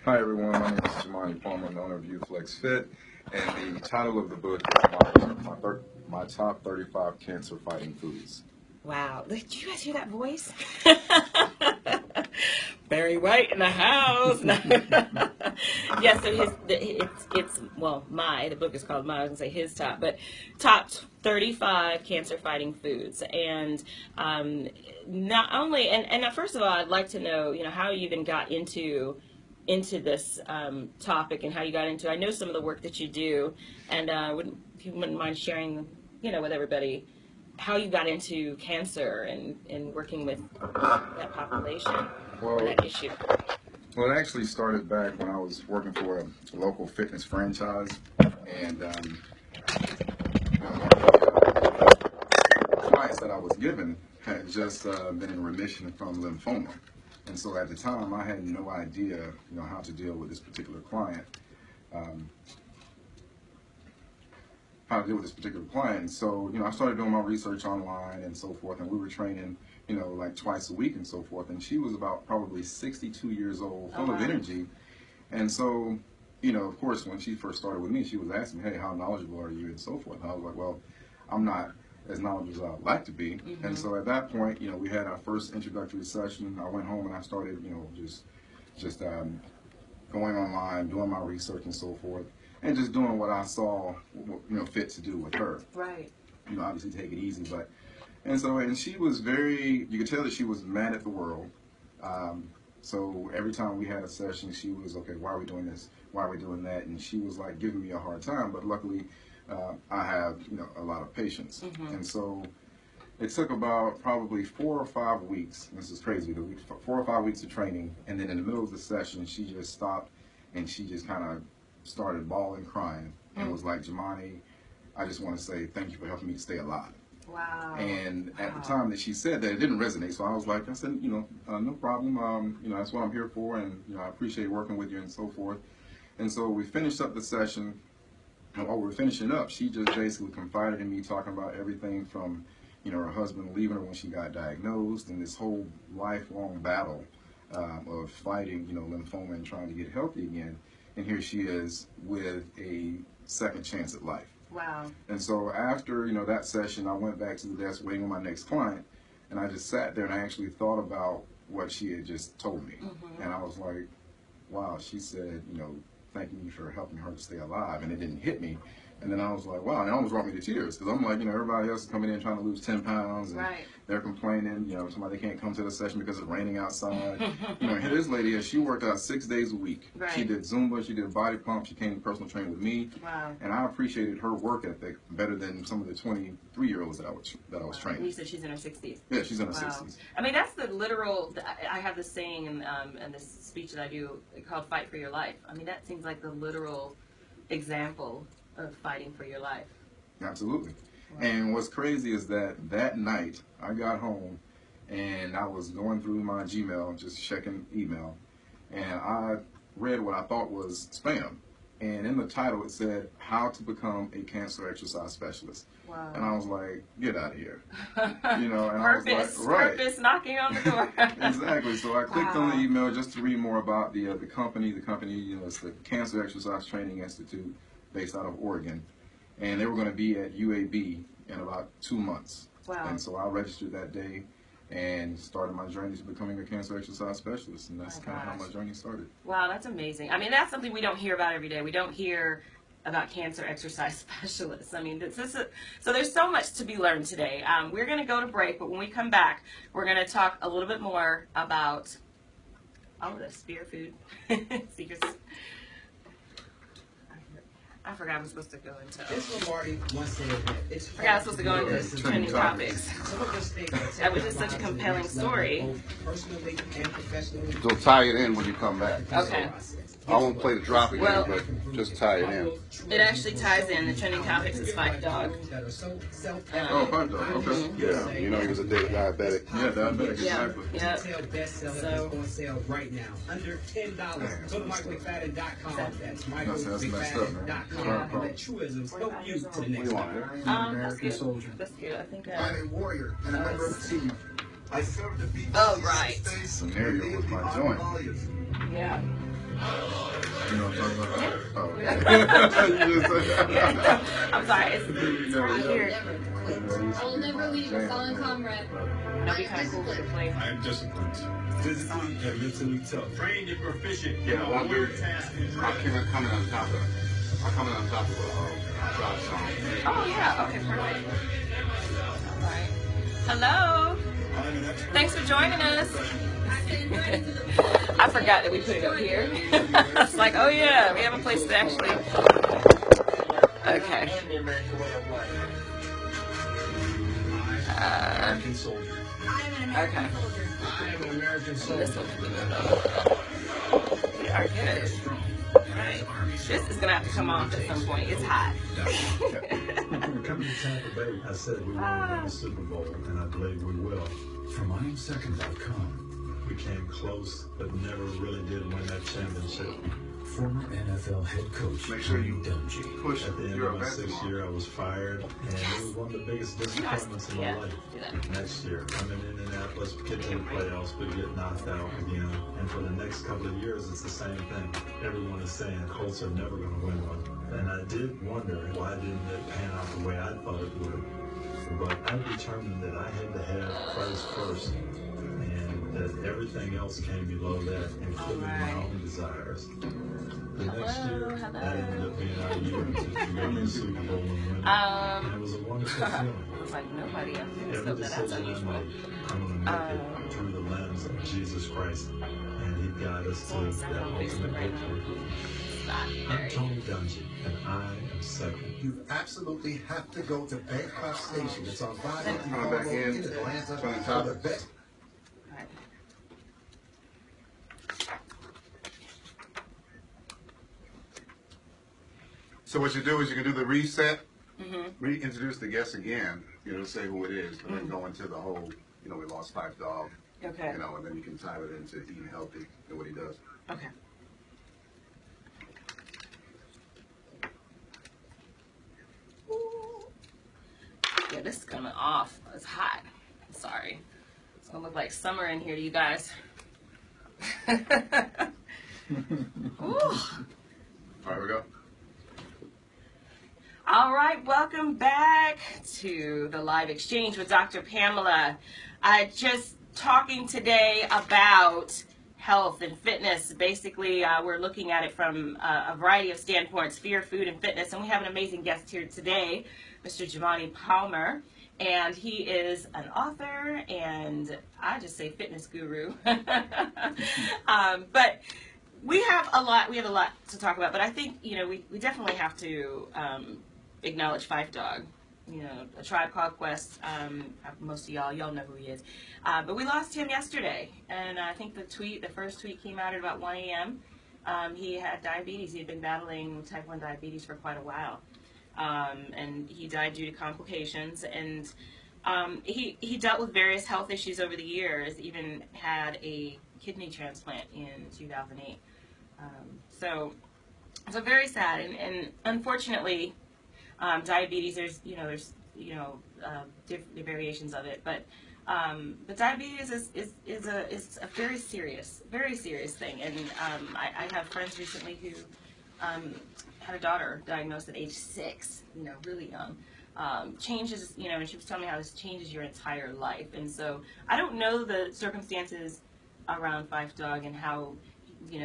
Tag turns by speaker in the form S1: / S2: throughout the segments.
S1: Hi everyone, my name is Jumaane, I'm the owner of UFlex Fit, and the title of the book is my top 35 cancer fighting foods.
S2: Wow, did you guys hear that voice? Barry White in the house. Yeah, so the book is called My, I was gonna say his top, but top 35 cancer fighting foods. And not only, and first of all, I'd like to know, how you even got into this topic and how you got into. I know some of the work that you do, and if you wouldn't mind sharing, with everybody, how you got into cancer and working with that population or that issue.
S1: Well, it actually started back when I was working for a local fitness franchise, and one of the clients that I was given had just been in remission from lymphoma. And so at the time, I had no idea, how to deal with this particular client. And so, I started doing my research online and so forth, and we were training, like twice a week and so forth. And she was about probably 62 years old, full of energy. And so, of course, when she first started with me, she was asking, hey, how knowledgeable are you and so forth. And I was like, well, I'm not as knowledgeable as I'd like to be. Mm-hmm. And so at that point, we had our first introductory session. I went home and I started, just going online, doing my research and so forth, and just doing what I saw, fit to do with her.
S2: Right.
S1: Obviously take it easy, and she was you could tell that she was mad at the world. So every time we had a session, she was, okay, why are we doing this? Why are we doing that? And she was like giving me a hard time, but luckily I have, a lot of patience. Mm-hmm. And so it took about probably 4 or 5 weeks. This is crazy, 4 or 5 weeks of training. And then in the middle of the session, she just stopped and she just kind of started bawling, crying, and was like, Jumaane, I just want to say thank you for helping me to stay alive.
S2: Wow.
S1: And at the time that she said that, it didn't resonate. So I said, no problem. That's what I'm here for, and I appreciate working with you and so forth. And so we finished up the session, and while we were finishing up, she just basically confided in me, talking about everything from, her husband leaving her when she got diagnosed, and this whole lifelong battle of fighting, lymphoma and trying to get healthy again. And here she is with a second chance at life.
S2: Wow.
S1: And so after, that session, I went back to the desk waiting on my next client, and I just sat there and I actually thought about what she had just told me. Mm-hmm. And I was like, wow, she said, thanking me for helping her to stay alive, and it didn't hit me. And then I was like, wow, and it almost brought me to tears, because I'm like, everybody else is coming in trying to lose 10 pounds, and they're complaining, somebody can't come to the session because it's raining outside. Here this lady, she worked out 6 days a week.
S2: Right.
S1: She did Zumba, she did body pump, she came to personal training with me.
S2: Wow.
S1: And I appreciated her work ethic better than some of the 23-year-olds that I was training.
S2: And you said she's in her 60s.
S1: Yeah, she's in her 60s.
S2: I mean, that's the literal, I have this saying in this speech that I do called Fight for Your Life. I mean, that seems like the literal example of fighting for your life.
S1: Absolutely. Wow. And what's crazy is that night I got home and I was going through my Gmail, just checking email, and I read what I thought was spam. And in the title it said, how to become a cancer exercise specialist.
S2: Wow.
S1: And I was like, get out of here. And
S2: purpose,
S1: I was like, right.
S2: Purpose knocking on the door.
S1: Exactly. So I clicked on the email just to read more about the company. The company, it's the Cancer Exercise Training Institute, based out of Oregon, and they were going to be at UAB in about 2 months.
S2: Wow.
S1: And so I registered that day and started my journey to becoming a cancer exercise specialist, and that's kind of how my journey started.
S2: Wow, that's amazing. I mean, that's something we don't hear about every day. We don't hear about cancer exercise specialists. I mean, so there's so much to be learned today. We're going to go to break, but when we come back, we're going to talk a little bit more about the spear food secrets. I forgot I was supposed to go into.
S3: This one, Marty once said that
S2: I forgot I was supposed to go into trending topics. That was just such a compelling story.
S3: Personally and professionally.
S4: So tie it in when you come back.
S2: Okay.
S4: I won't play the drop again, but just tie it in.
S2: It actually ties in. The trending topics is Fight Dog.
S1: Oh, Fight Dog. Okay.
S4: Yeah, he was a diabetic.
S1: Yeah, diabetic. Exactly.
S2: Yeah.
S3: Bestseller is on sale right now, under $10. Go to MikeMcFadden.com. That's MikeMcFadden.com. And let truisms help you to the next level.
S2: That's good. That's good. I think.
S5: I'm a warrior and a member of the team. I serve the people.
S2: Oh, right.
S1: Scenario with my joint.
S2: Yeah.
S1: You know what I'm talking about? Oh,
S2: I'm sorry. It's
S1: right
S2: here.
S6: I'll never leave a fallen comrade.
S2: That'll be kind of cool to play.
S7: I am disciplined, physically and mentally tough, trained and proficient in all word, task, and drill.
S4: Coming on top of a drive song.
S2: Oh yeah. Okay. Perfect. All right. Hello. Thanks for joining us. I forgot that we put it up here. It's like, oh yeah, we have a place to actually. Okay.
S7: American soldier.
S2: Okay.
S3: I am an American
S2: So
S3: soldier.
S2: this one can be moved over. We are good. Right. This is gonna have to come off at some point. It's hot.
S8: Coming to Tampa Bay, I said we want to win the Super Bowl, and I believe we will. From IamSecond.com, we came close, but never really did win that championship. Former NFL head coach
S1: Make sure you
S8: Dungy.
S1: push
S8: At the end
S1: your
S8: of my
S1: basketball.
S8: 6th year, I was fired, and it was one of the biggest disappointments in my
S2: Yeah.
S8: life.
S2: Do that.
S8: Next year, I'm in Indianapolis, get to the playoffs, but get knocked out again. And for the next couple of years, it's the same thing. Everyone is saying Colts are never going to win one. And I did wonder why didn't it pan out the way I thought it would. But I determined that I had to have Christ first, and that everything else came below that, including my own desires. The next year, that ended up being our year to go to the Super Bowl and win it. And it was a wonderful feeling.
S2: It's like nobody else knows
S8: Every
S2: that. That's
S8: decision I
S2: unusual.
S8: make, I'm going to make it through the lens of Jesus Christ. And He got us to that ultimate victory. I'm Tony Dungy, and I am second.
S5: You absolutely have to go to Bangkok Station. It's on 5
S4: Coming back in,
S5: Atlanta
S4: trying to
S5: for
S4: top
S5: the
S4: it.
S5: best.
S2: Right.
S4: So what you do is you can do the reset, reintroduce the guest again, say who it is, and then go into the whole, we lost 5 dog,
S2: Okay.
S4: and then you can tie it into eating healthy and what he does.
S2: Okay. Yeah, this is coming off. It's hot. Sorry. It's gonna look like summer in here to you guys. Ooh.
S4: All right, we go.
S2: All right, welcome back to the live exchange with Dr. Pamela. Just talking today about health and fitness. Basically, we're looking at it from a variety of standpoints, fear, food, and fitness. And we have an amazing guest here today, Mr. Jumaane Palmer. And he is an author and I just say fitness guru. But we have a lot to talk about. But I think, we definitely have to acknowledge Five Dog. A Tribe Called Quest. Most of y'all know who he is. But we lost him yesterday, and I think the first tweet came out at about 1 a.m. He had diabetes. He had been battling type 1 diabetes for quite a while, and he died due to complications. And he dealt with various health issues over the years. Even had a kidney transplant in 2008. So very sad, and unfortunately. Diabetes, there's different variations of it, but diabetes is a very serious thing. And I have friends recently who had a daughter diagnosed at age 6, really young. Changes, and she was telling me how this changes your entire life. And so I don't know the circumstances around Five Dog and how,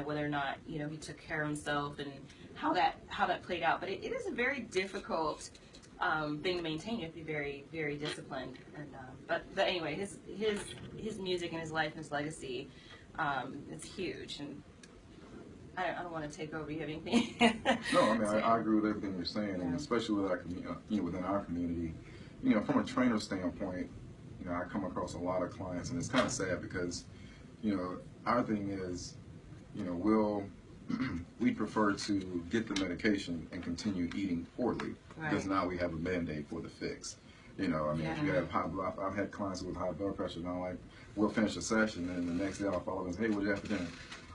S2: whether or not, he took care of himself and how that played out. But it is a very difficult thing to maintain. You have to be very, very disciplined. And but anyway, his music and his life and his legacy is huge. And I don't want to take over. You have anything?
S1: No, I mean I agree with everything you're saying, and especially with within our community, from a trainer standpoint, I come across a lot of clients, and it's kind of sad because, our thing is, we prefer to get the medication and continue eating poorly because now we have a Band-Aid for the fix. If you have high blood, I've had clients with high blood pressure, and I'm like, we'll finish a session, and the next day I'll follow them and say, hey, what did you have for dinner?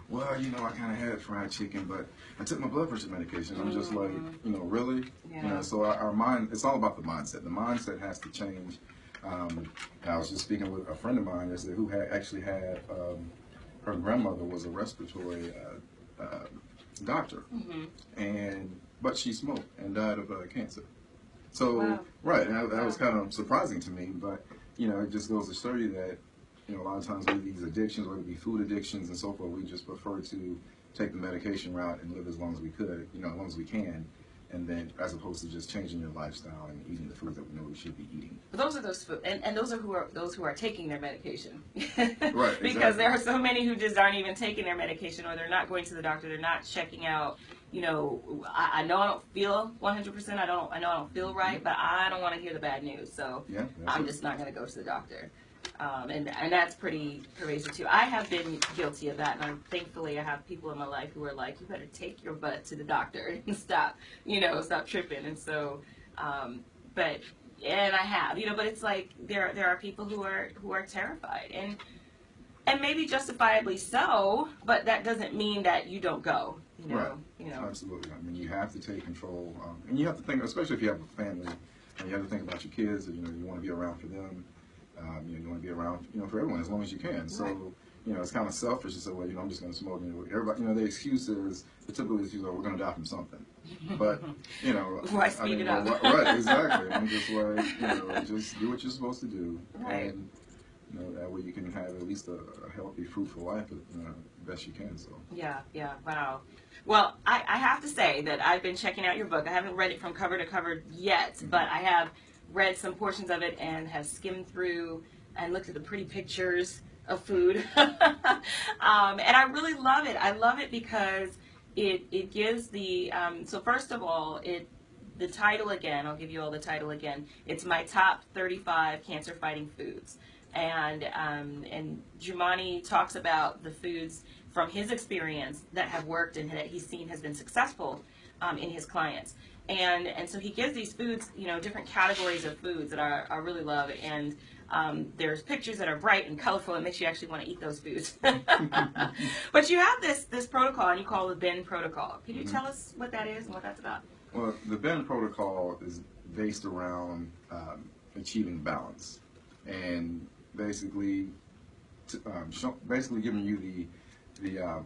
S1: Well, I kind of had fried chicken, but I took my blood pressure medication. I'm just like, really?
S2: Yeah.
S1: So our mind, it's all about the mindset. The mindset has to change. I was just speaking with a friend of mine yesterday who actually had, her grandmother was a respiratory doctor, but she smoked and died of cancer. So,
S2: Wow.
S1: right, and that was kind of surprising to me, but, it just goes to show you that, a lot of times with these addictions, whether it be food addictions and so forth, we just prefer to take the medication route and live as long as we could, as long as we can, and then as opposed to just changing your lifestyle and eating the food that we know we should be eating.
S2: But those are those food, and those who are taking their medication.
S1: Right,
S2: Because
S1: exactly.
S2: there are so many who just aren't even taking their medication, or they're not going to the doctor, they're not checking out. I know I don't feel 100%. I know I don't feel right, but I don't want to hear the bad news, so
S1: Yeah,
S2: I'm just not going to go to the doctor. And that's pretty pervasive too. I have been guilty of that, and thankfully I have people in my life who are like, you better take your butt to the doctor and stop tripping. And so, and I have, but it's like there are people who are terrified, and maybe justifiably so, but that doesn't mean that you don't go.
S1: Right. Absolutely. I mean, you have to take control, and you have to think, especially if you have a family, and you have to think about your kids. You want to be around for them. You want to be around, for everyone as long as you can. So,
S2: Right.
S1: It's kind of selfish to say, well, I'm just going to smoke. Everybody, the excuse is, the typical excuse, we're going to die from something. But,
S2: Why speed it up?
S1: Right, exactly. I'm just like, just do what you're supposed to do.
S2: Right.
S1: And, that way you can have at least a healthy, fruitful life, best you can. So.
S2: Yeah, wow. Well, I have to say that I've been checking out your book. I haven't read it from cover to cover yet, but I have read some portions of it and have skimmed through and looked at the pretty pictures of food. And I really love it. I love it because it gives the, so first of all, the title again, I'll give you all the title again. It's my top 35 cancer-fighting foods. And Jumaane talks about the foods from his experience that have worked and that he's seen has been successful in his clients. And so he gives these foods, different categories of foods that I really love. And there's pictures that are bright and colorful. It makes you actually want to eat those foods. But you have this protocol, and you call it the BEN protocol. Can you tell us what that is and what that's about?
S1: Well, the BEN protocol is based around achieving balance, and basically giving you the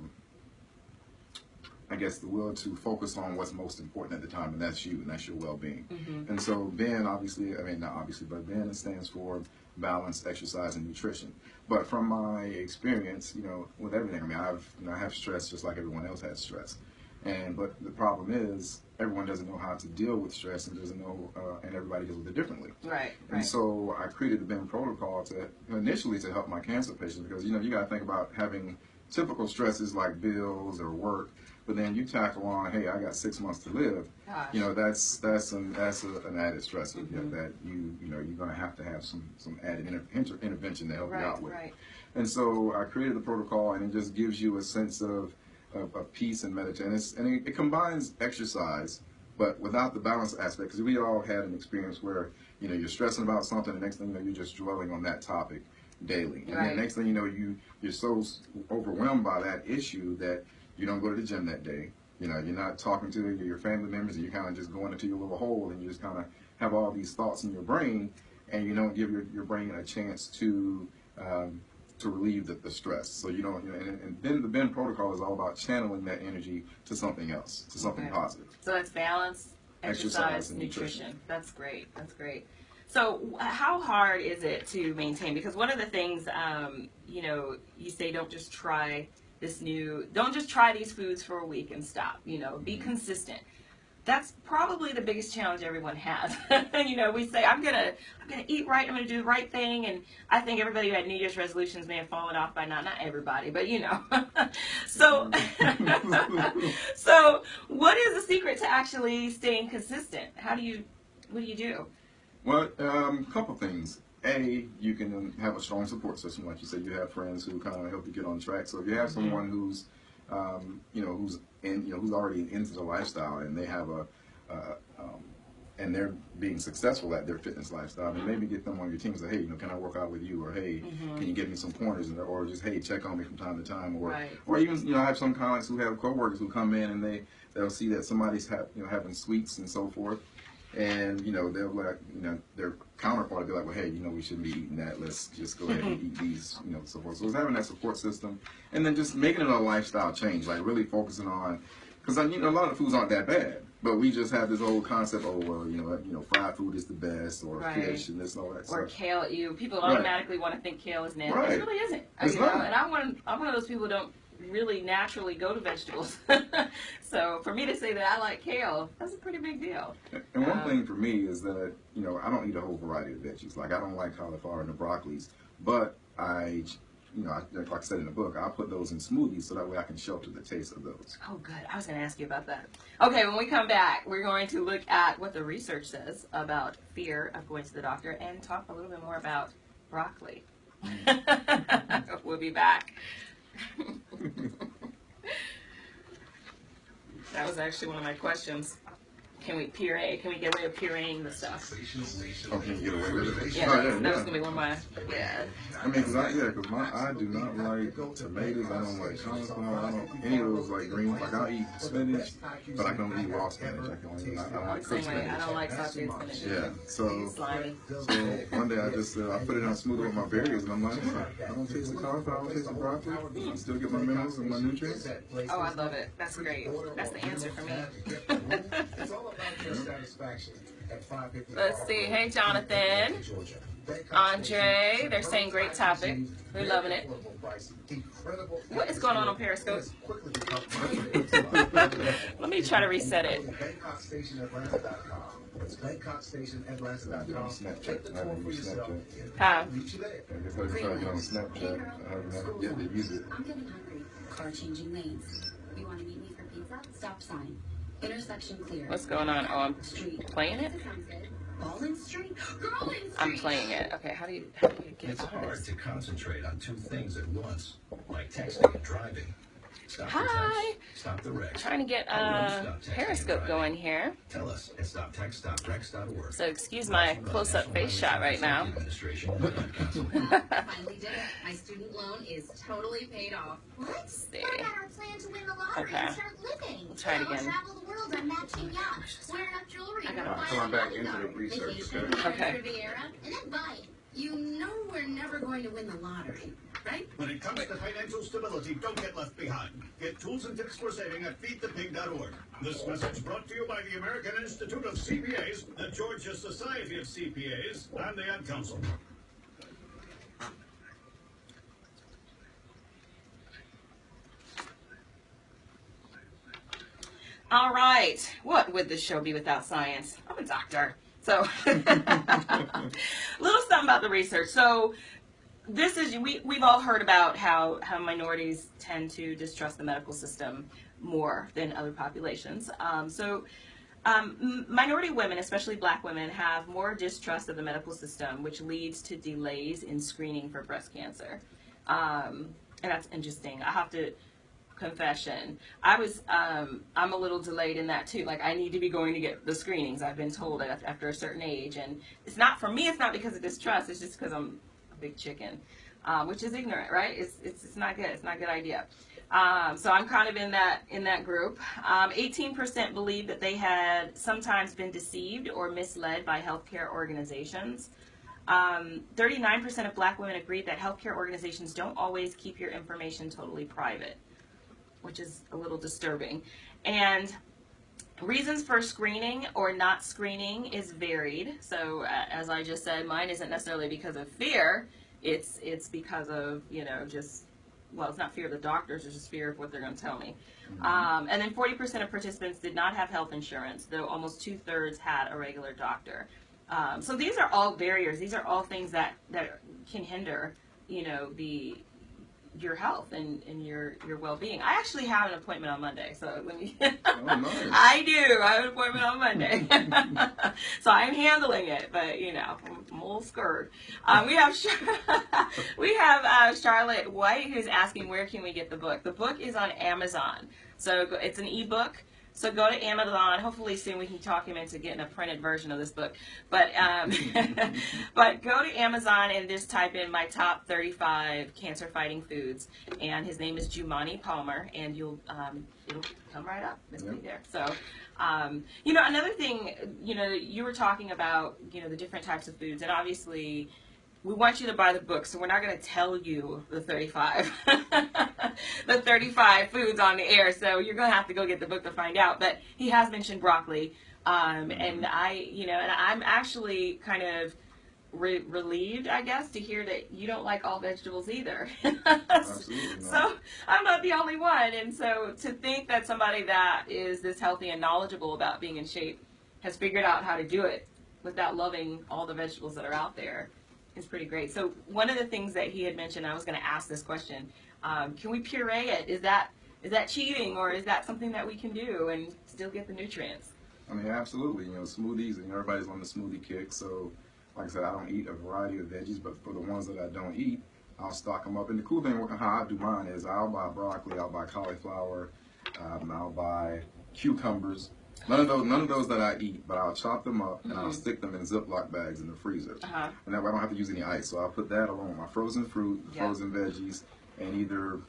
S1: I guess the will to focus on what's most important at the time, and that's you, and that's your well-being. And so BEN, not obviously, but BEN stands for balance, exercise, and nutrition. But from my experience, with everything, I have stress just like everyone else has stress. But the problem is everyone doesn't know how to deal with stress and doesn't know, and everybody deals with it differently.
S2: Right.
S1: And so I created the BEN protocol initially to help my cancer patients, because you got to think about having typical stresses like bills or work, but then you tackle on, hey, I got 6 months to live.
S2: Gosh.
S1: That's an added stressor that you're going to have some added intervention to help you out with.
S2: Right.
S1: And so I created the protocol, and it just gives you a sense of peace and meditation. And it combines exercise, but without the balance aspect, because we all had an experience where, you're stressing about something, and the next thing you know, you're just dwelling on that topic daily. And then next thing you know, you're so overwhelmed by that issue that you don't go to the gym that day. You're not talking to your family members, and you're kind of just going into your little hole, and you just kind of have all these thoughts in your brain, and you don't give your brain a chance to relieve the stress. So you don't, and then the BEN protocol is all about channeling that energy to something else, to something positive.
S2: So it's balance, exercise,
S1: and
S2: nutrition. That's great. So how hard is it to maintain? Because one of the things, you say don't just try these foods for a week and stop. Be consistent. That's probably the biggest challenge everyone has. We say, I'm gonna eat right, I'm gonna do the right thing, and I think everybody who had New Year's resolutions may have fallen off by now. Not everybody, but So, so what is the secret to actually staying consistent? What do you do?
S1: Well, a couple things. You can have a strong support system, like you said. You have friends who kind of help you get on track. So if you have someone who's who's already into the lifestyle, and they have and they're being successful at their fitness lifestyle, and maybe get them on your team and say, hey, can I work out with you? Or hey, can you give me some pointers? Or just, hey, check on me from time to time. Or even, I have some clients who have coworkers who come in, and they'll see that somebody's having sweets and so forth. And, they'll like, their counterpart will be like, well, hey, we shouldn't be eating that. Let's just go ahead and eat these, so forth. So it's having that support system, and then just making it a lifestyle change, like really focusing on, because a lot of foods aren't that bad, but we just have this old concept. Oh well, fried food is the best, or fish and this and all that
S2: or
S1: stuff.
S2: Kale. People automatically want to think kale is nasty.
S1: Right.
S2: It really isn't.
S1: It's not.
S2: And I'm one of those people who don't really naturally go to vegetables. So for me to say that I like kale, that's a pretty big deal.
S1: And one thing for me is that I don't eat a whole variety of veggies. Like I don't like cauliflower and the broccolis, but like I said in the book, I'll put those in smoothies so that way I can shelter the taste of those.
S2: Oh, good. I was going to ask you about that. Okay, when we come back, we're going to look at what the research says about fear of going to the doctor and talk a little bit more about broccoli. We'll be back. That was actually one of my questions. Can we get away with pureeing the stuff?
S1: Oh, can you get away with it?
S2: Yeah, that was gonna be one of my.
S1: I mean, because I do not like tomatoes. I don't like cauliflower. I don't any of those like greens. Like I'll eat spinach, but I don't eat raw spinach. I like cooked spinach.
S2: I don't like sauteed spinach.
S1: Yeah. So one day I just I put it on smoothie with my berries, and I'm like, I don't taste the cauliflower. I don't taste the broccoli. I still get my minerals and my nutrients.
S2: Oh, I love it. That's great. That's the answer for me. Let's see. Hey, Jonathan. Andre. They're saying great topic. We're loving it. What is going on Periscope? Let me try to reset it. Huh?
S9: I'm getting hungry. Car changing lanes. You want to meet me for pizza? Stop sign. Intersection clear.
S2: What's going on? Oh, I'm playing it?
S9: Bowling Street? Girling Street!
S2: I'm playing it. Okay, how do you get
S10: It's hard to concentrate on two things at once, like texting and driving. Stop
S2: Hi!
S10: Stop the wreck.
S2: Trying to get Periscope going here.
S10: Tell us at stoptextstopwrecks.org.
S2: So excuse my close-up face shot right now.
S9: Finally did it. My student loan is totally paid off.
S6: What?
S2: See.
S6: What about our plan to win the lottery and start living?
S2: We'll try it again.
S6: Travel the world on matching yachts, wear enough jewelry,
S1: Coming back into the research.
S2: Okay.
S6: Riviera, and then buy it. You know we're never going to win the lottery, right?
S7: When it comes to financial stability, don't get left behind. Get tools and tips for saving at feedthepig.org. This message brought to you by the American Institute of CPAs, the Georgia Society of CPAs, and the Ad Council.
S2: All right. What would this show be without science? I'm a doctor. So, little something about the research. So, this is we've all heard about how minorities tend to distrust the medical system more than other populations. Minority women, especially Black women, have more distrust of the medical system, which leads to delays in screening for breast cancer. And that's interesting. I have to. Confession. I'm a little delayed in that too. Like I need to be going to get the screenings. I've been told that after a certain age, and it's not for me. It's not because of distrust. It's just because I'm a big chicken, which is ignorant, right? It's not good. It's not a good idea. So I'm kind of in that group. 18% believe that they had sometimes been deceived or misled by healthcare organizations. 39% of Black women agreed that healthcare organizations don't always keep your information totally private, which is a little disturbing. And reasons for screening or not screening is varied. So as I just said, mine isn't necessarily because of fear. It's because of, it's not fear of the doctors, it's just fear of what they're going to tell me. And then 40% of participants did not have health insurance, though almost 2/3 had a regular doctor. So these are all barriers. These are all things that can hinder, your health and your well-being. I actually have an appointment on Monday, so let me.
S1: Nice.
S2: I do. I have an appointment on Monday, so I'm handling it. But I'm a little scared. We have Charlotte White who's asking where can we get the book. The book is on Amazon, so it's an ebook. So go to Amazon. Hopefully soon we can talk him into getting a printed version of this book. But but go to Amazon and just type in my top 35 cancer-fighting foods. And his name is Jumaane Palmer, and it'll come right up. It'll be there. So another thing, you were talking about the different types of foods, and obviously we want you to buy the book, so we're not going to tell you the 35 the 35 foods on the air, so you're going to have to go get the book to find out. But he has mentioned broccoli, and I'm actually kind of relieved, I guess, to hear that you don't like all vegetables either.
S1: Absolutely not.
S2: So I'm not the only one, and so to think that somebody that is this healthy and knowledgeable about being in shape has figured out how to do it without loving all the vegetables that are out there is pretty great. So one of the things that he had mentioned, I was going to ask this question, can we puree it? Is that cheating, or is that something that we can do and still get the nutrients?
S1: I mean, absolutely. Smoothies, and everybody's on the smoothie kick. So, like I said, I don't eat a variety of veggies, but for the ones that I don't eat, I'll stock them up. And the cool thing with how I do mine is I'll buy broccoli, I'll buy cauliflower, I'll buy cucumbers. None of those that I eat, but I'll chop them up and I'll stick them in Ziploc bags in the freezer. And that way I don't have to use any ice. So I'll put that along with my frozen fruit, frozen veggies, and either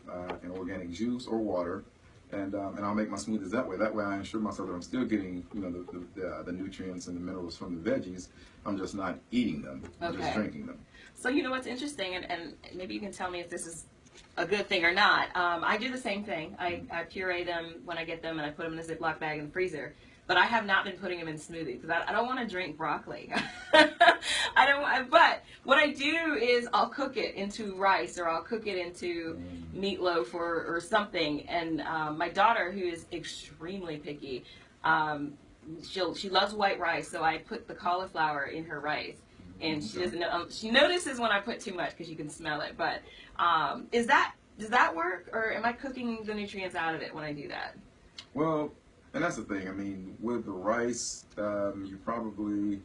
S1: an organic juice or water. And I'll make my smoothies that way. That way I ensure myself that I'm still getting the nutrients and the minerals from the veggies. I'm just not eating them. I'm just drinking them.
S2: So what's interesting, and maybe you can tell me if this is a good thing or not. I do the same thing. I puree them when I get them, and I put them in a Ziploc bag in the freezer. But I have not been putting them in smoothies because I don't want to drink broccoli. I don't. But what I do is I'll cook it into rice, or I'll cook it into meatloaf or something. And my daughter, who is extremely picky, she loves white rice, so I put the cauliflower in her rice. And she doesn't know. She notices when I put too much because you can smell it. But does that work, or am I cooking the nutrients out of it when I do that?
S1: Well, and that's the thing. I mean, with the rice, you probably,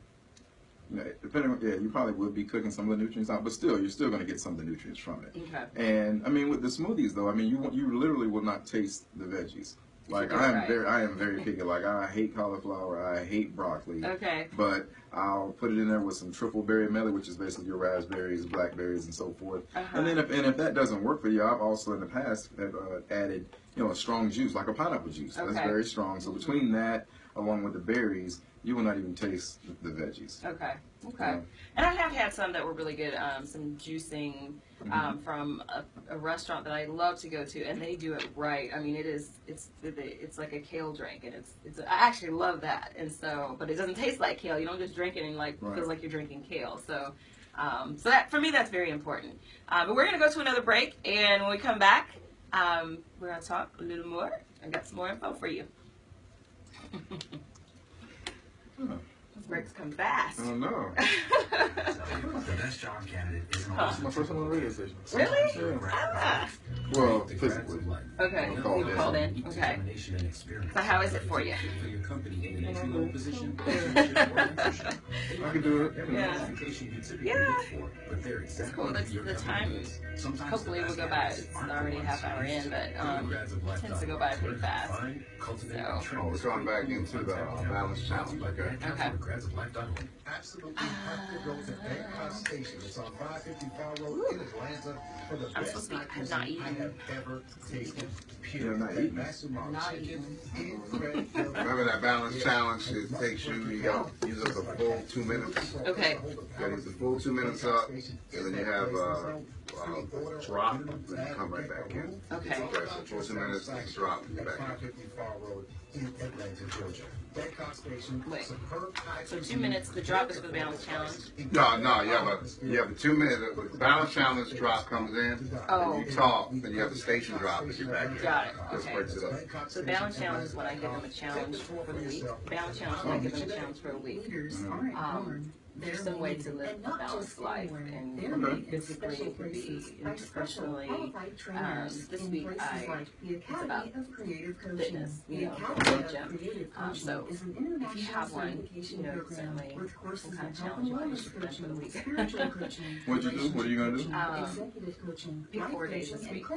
S1: you probably would be cooking some of the nutrients out, but still, you're still going to get some of the nutrients from it.
S2: Okay.
S1: And I mean, with the smoothies, though, I mean, you literally will not taste the veggies. Like I am very picky. Like I hate cauliflower, I hate broccoli.
S2: Okay.
S1: But I'll put it in there with some triple berry melon, which is basically your raspberries, blackberries, and so forth. And then if that doesn't work for you, I've also in the past have, added a strong juice, like a pineapple juice. That's very strong. So between that, along with the berries, you will not even taste the veggies.
S2: Okay. And I have had some that were really good. Some juicing from a restaurant that I love to go to, and they do it right. I mean, it's like a kale drink, and I actually love that. And so, but it doesn't taste like kale. You don't just drink it and feels like you're drinking kale. So, so that for me that's very important. But we're gonna go to another break, and when we come back, we're gonna talk a little more. I got some more info for you. Those breaks come fast.
S1: Oh no.
S10: The best job candidate isn't always
S1: my first one on the radio station.
S2: Really?
S1: Yeah. Well, physically.
S2: Okay. You called in. Okay. So how is it for you?
S10: For your company in an entry-level position,
S1: I can do it.
S2: Yeah. Yeah.
S10: but they're
S2: It's
S10: exactly
S2: cool. That's the time. Hopefully we'll go by. It's already a half hour in, but it tends to go by pretty fast. So.
S4: We're going back into the balance challenge. Okay.
S5: Absolutely have to go to Bangkok Station. It's on 555 Road in Atlanta for the best cuisine I have ever tasted. Pure chicken, incredible.
S4: Remember that balance challenge? It takes you got to use up the full 2 minutes.
S2: Okay.
S4: You got to use the full 2 minutes up, and then you have drop, and you come right back in.
S2: Okay.
S4: So 2 minutes, drop, and back in.
S5: 555 Road in Atlanta, Georgia. Bangkok Station.
S2: Wait. So 2 minutes. The drop is for the balance challenge.
S4: No, you have a 2 minute. The balance challenge drop comes in.
S2: Oh.
S4: You talk, then you have the station drop, and you're back in.
S2: Got it.
S4: Just
S2: Okay.
S4: breaks it up.
S2: So the balance challenge is when I give them a challenge for the week. Balance challenge is when I give them a challenge for a week. There's some way to live a balanced life, and it could be physically, it could be interpersonally. This week, it's about fitness, the gym. So if you have one, certainly what kind of challenge you want to put for the week.
S1: What'd you do? What are you gonna do?
S2: Pick 4 days this week to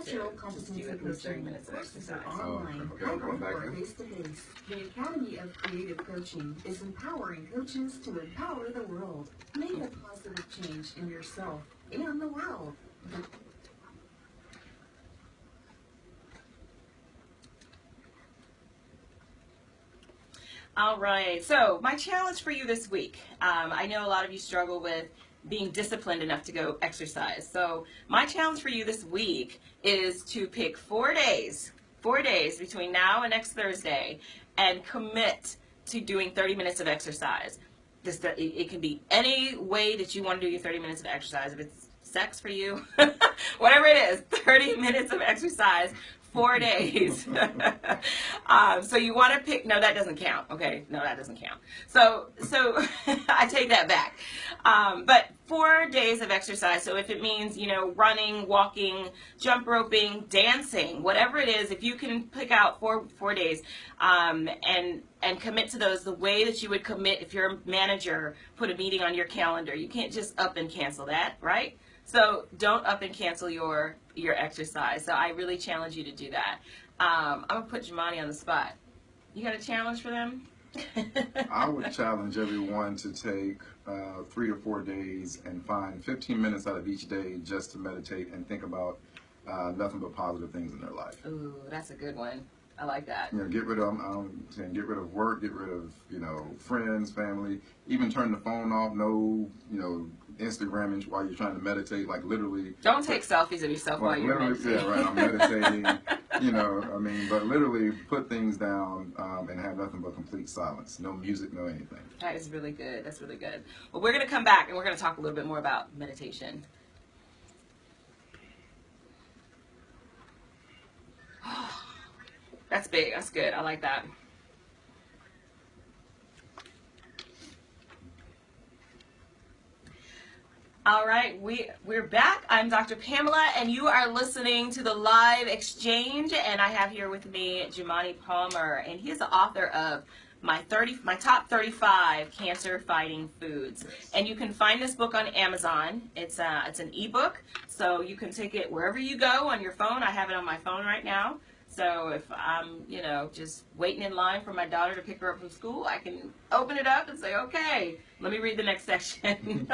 S2: just do at least 30 minutes of exercise.
S1: Okay, I'm going back in.
S9: The Academy of Creative Coaching is empowering coaches to empower the world. Make a positive change in yourself and the world.
S2: All right. So my challenge for you this week. I know a lot of you struggle with being disciplined enough to go exercise. So my challenge for you this week is to pick 4 days between now and next Thursday, and commit to doing 30 minutes of exercise. It can be any way that you want to do your 30 minutes of exercise. If it's sex for you, whatever it is, 30 minutes of exercise, 4 days. So you want to pick, no, that doesn't count. Okay, no, that doesn't count. So I take that back. But 4 days of exercise. So if it means, running, walking, jump roping, dancing, whatever it is, if you can pick out four days, and commit to those the way that you would commit if your manager put a meeting on your calendar. You can't just up and cancel that, right? So don't up and cancel your exercise. So I really challenge you to do that. I'm going to put Jumaane on the spot. You got a challenge for them?
S1: I would challenge everyone to take 3 or 4 days and find 15 minutes out of each day just to meditate and think about nothing but positive things in their life.
S2: Ooh, that's a good one. I like that.
S1: Get rid of get rid of work, get rid of friends, family. Even turn the phone off. No, Instagramming while you're trying to meditate. Like literally.
S2: Don't take selfies of yourself while you're meditating.
S1: Yeah, right. I'm meditating. But literally put things down and have nothing but complete silence. No music, no anything.
S2: That is really good. That's really good. Well, we're going to come back and we're going to talk a little bit more about meditation. That's big. That's good. I like that. All right, we're back. I'm Dr. Pamela, and you are listening to the live exchange. And I have here with me Jumaane Palmer, and he is the author of my top 35 cancer-fighting foods. And you can find this book on Amazon. It's an ebook, so you can take it wherever you go on your phone. I have it on my phone right now. So if I'm, just waiting in line for my daughter to pick her up from school, I can open it up and say, okay, let me read the next section.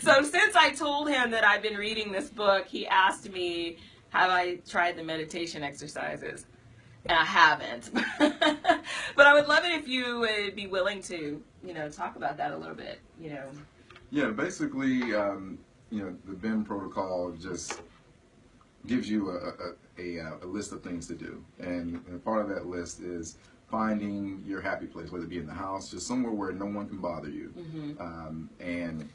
S2: So since I told him that I've been reading this book, he asked me, have I tried the meditation exercises? And I haven't. But I would love it if you would be willing to, talk about that a little bit,
S1: Yeah, basically, the BEN protocol just gives you a list of things to do, and part of that list is finding your happy place, whether it be in the house, just somewhere where no one can bother you, and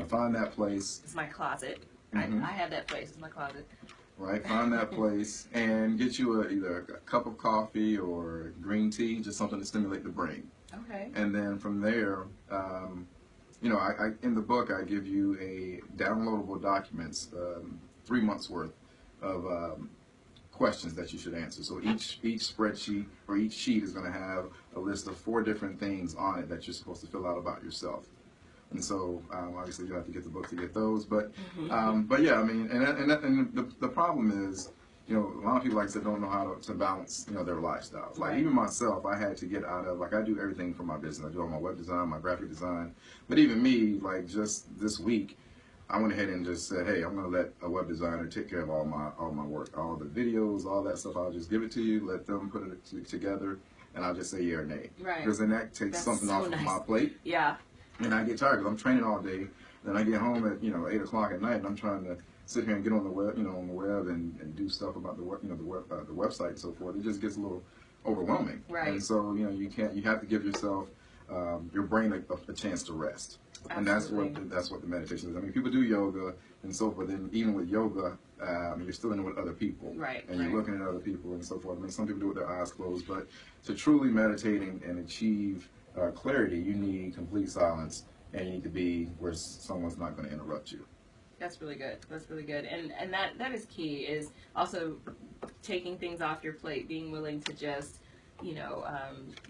S1: find that place.
S2: It's my closet. I have that place. It's my closet.
S1: Right, find that place and get you either a cup of coffee or green tea, just something to stimulate the brain.
S2: Okay.
S1: And then from there, I in the book I give you a downloadable documents, 3 months worth of questions that you should answer. So each spreadsheet or each sheet is going to have a list of 4 different things on it that you're supposed to fill out about yourself. And so obviously you have to get the book to get those. But yeah, and the problem is, a lot of people, like I said, don't know how to balance, their lifestyles. Like even myself, I had to get out of, I do everything for my business. I do all my web design, my graphic design. But even me, just this week, I went ahead and just said, hey, I'm going to let a web designer take care of all my work, all the videos, all that stuff. I'll just give it to you, let them put it together, and I'll just say yeah or nay.
S2: Right.
S1: Because then that takes something off of my plate.
S2: Yeah.
S1: And I get tired because I'm training all day. Then I get home at 8 o'clock at night, and I'm trying to sit here and get on the web, and do stuff about the web, the website and so forth. It just gets a little overwhelming.
S2: Right.
S1: And so you have to give yourself your brain a chance to rest.
S2: Absolutely.
S1: And that's what the meditation is. I mean, people do yoga and so forth, and even with yoga, you're still in it with other people.
S2: Right.
S1: And you're looking at other people and so forth. I mean, some people do it with their eyes closed, but to truly meditate and achieve clarity, you need complete silence, and you need to be where someone's not going to interrupt you.
S2: That's really good. That's really good. And that is key, is also taking things off your plate, being willing to just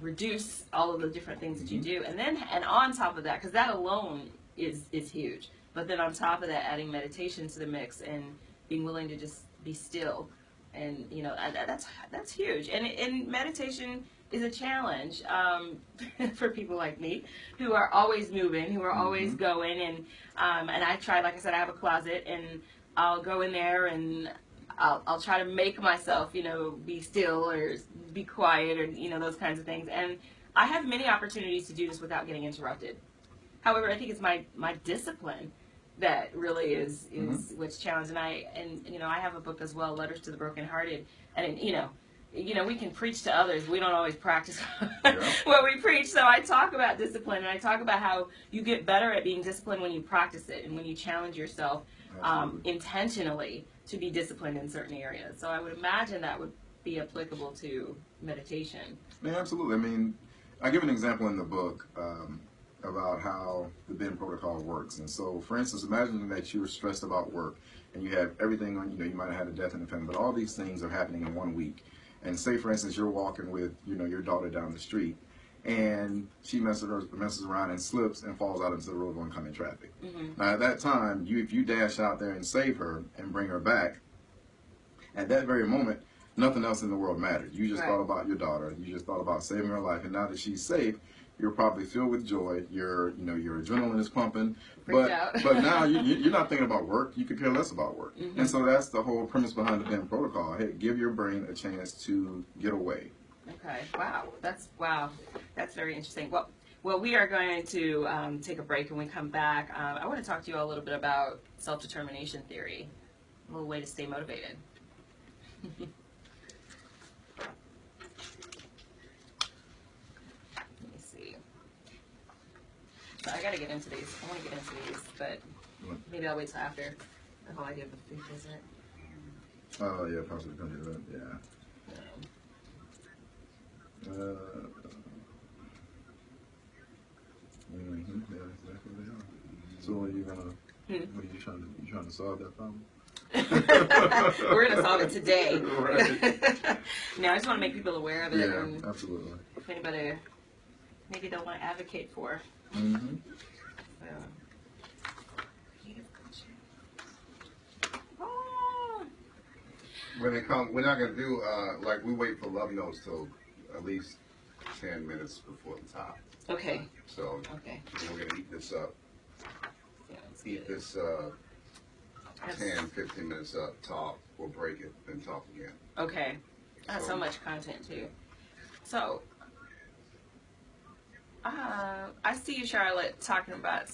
S2: reduce all of the different things that you do, and on top of that, because that alone is huge. But then on top of that, adding meditation to the mix and being willing to just be still, and that's huge. And meditation is a challenge for people like me who are always moving, who are always going, and I try, like I said, I have a closet, and I'll go in there and I'll try to make myself, be still or be quiet or, those kinds of things. And I have many opportunities to do this without getting interrupted. However, I think it's my discipline that really is what's challenged. And you know, I have a book as well, Letters to the Brokenhearted, and you know, we can preach to others. We don't always practice what we preach. So I talk about discipline, and I talk about how you get better at being disciplined when you practice it and when you challenge yourself intentionally to be disciplined in certain areas. So I would imagine that would be applicable to meditation.
S1: Yeah, absolutely. I mean, I give an example in the book about how the Ben protocol works. And so, for instance, imagine that you were stressed about work and you have everything on, you know, you might have had a death in the family, but all these things are happening in 1 week. And say, for instance, you're walking with, you know, your daughter down the street, and she messes around and slips and falls out into the road of oncoming traffic. Now, at that time, if you dash out there and save her and bring her back, at that very moment, nothing else in the world mattered. You just thought about your daughter. You just thought about saving her life. And now that she's safe, you're probably filled with joy. Your adrenaline is pumping. But now you're not thinking about work. You could care less about work. And so that's the whole premise behind the Ben protocol. Hey, give your brain a chance to get away.
S2: Okay. Wow. That's very interesting. Well, we are going to take a break. When we come back, I want to talk to you all a little bit about self-determination theory, a little way to stay motivated. I gotta get into these. I want to get into these, but maybe I'll wait till after the whole idea of the food visit.
S1: Oh, yeah, possibly going to do that, yeah. Yeah, exactly what they are. So what are you gonna, what are you trying to solve that problem?
S2: We're gonna solve it today.
S1: Right.
S2: No, I just want to make people aware of it.
S1: Yeah,
S2: and
S1: absolutely.
S2: If anybody, maybe they'll want to advocate for.
S4: When they come, we're not gonna do like we wait for love notes till at least 10 minutes before the top.
S2: Okay.
S4: So we're gonna eat this up. Eat this 10, 15 minutes up. Talk. We'll break it, then talk again.
S2: Okay. That's so much content too. So. I see you, Charlotte, talking about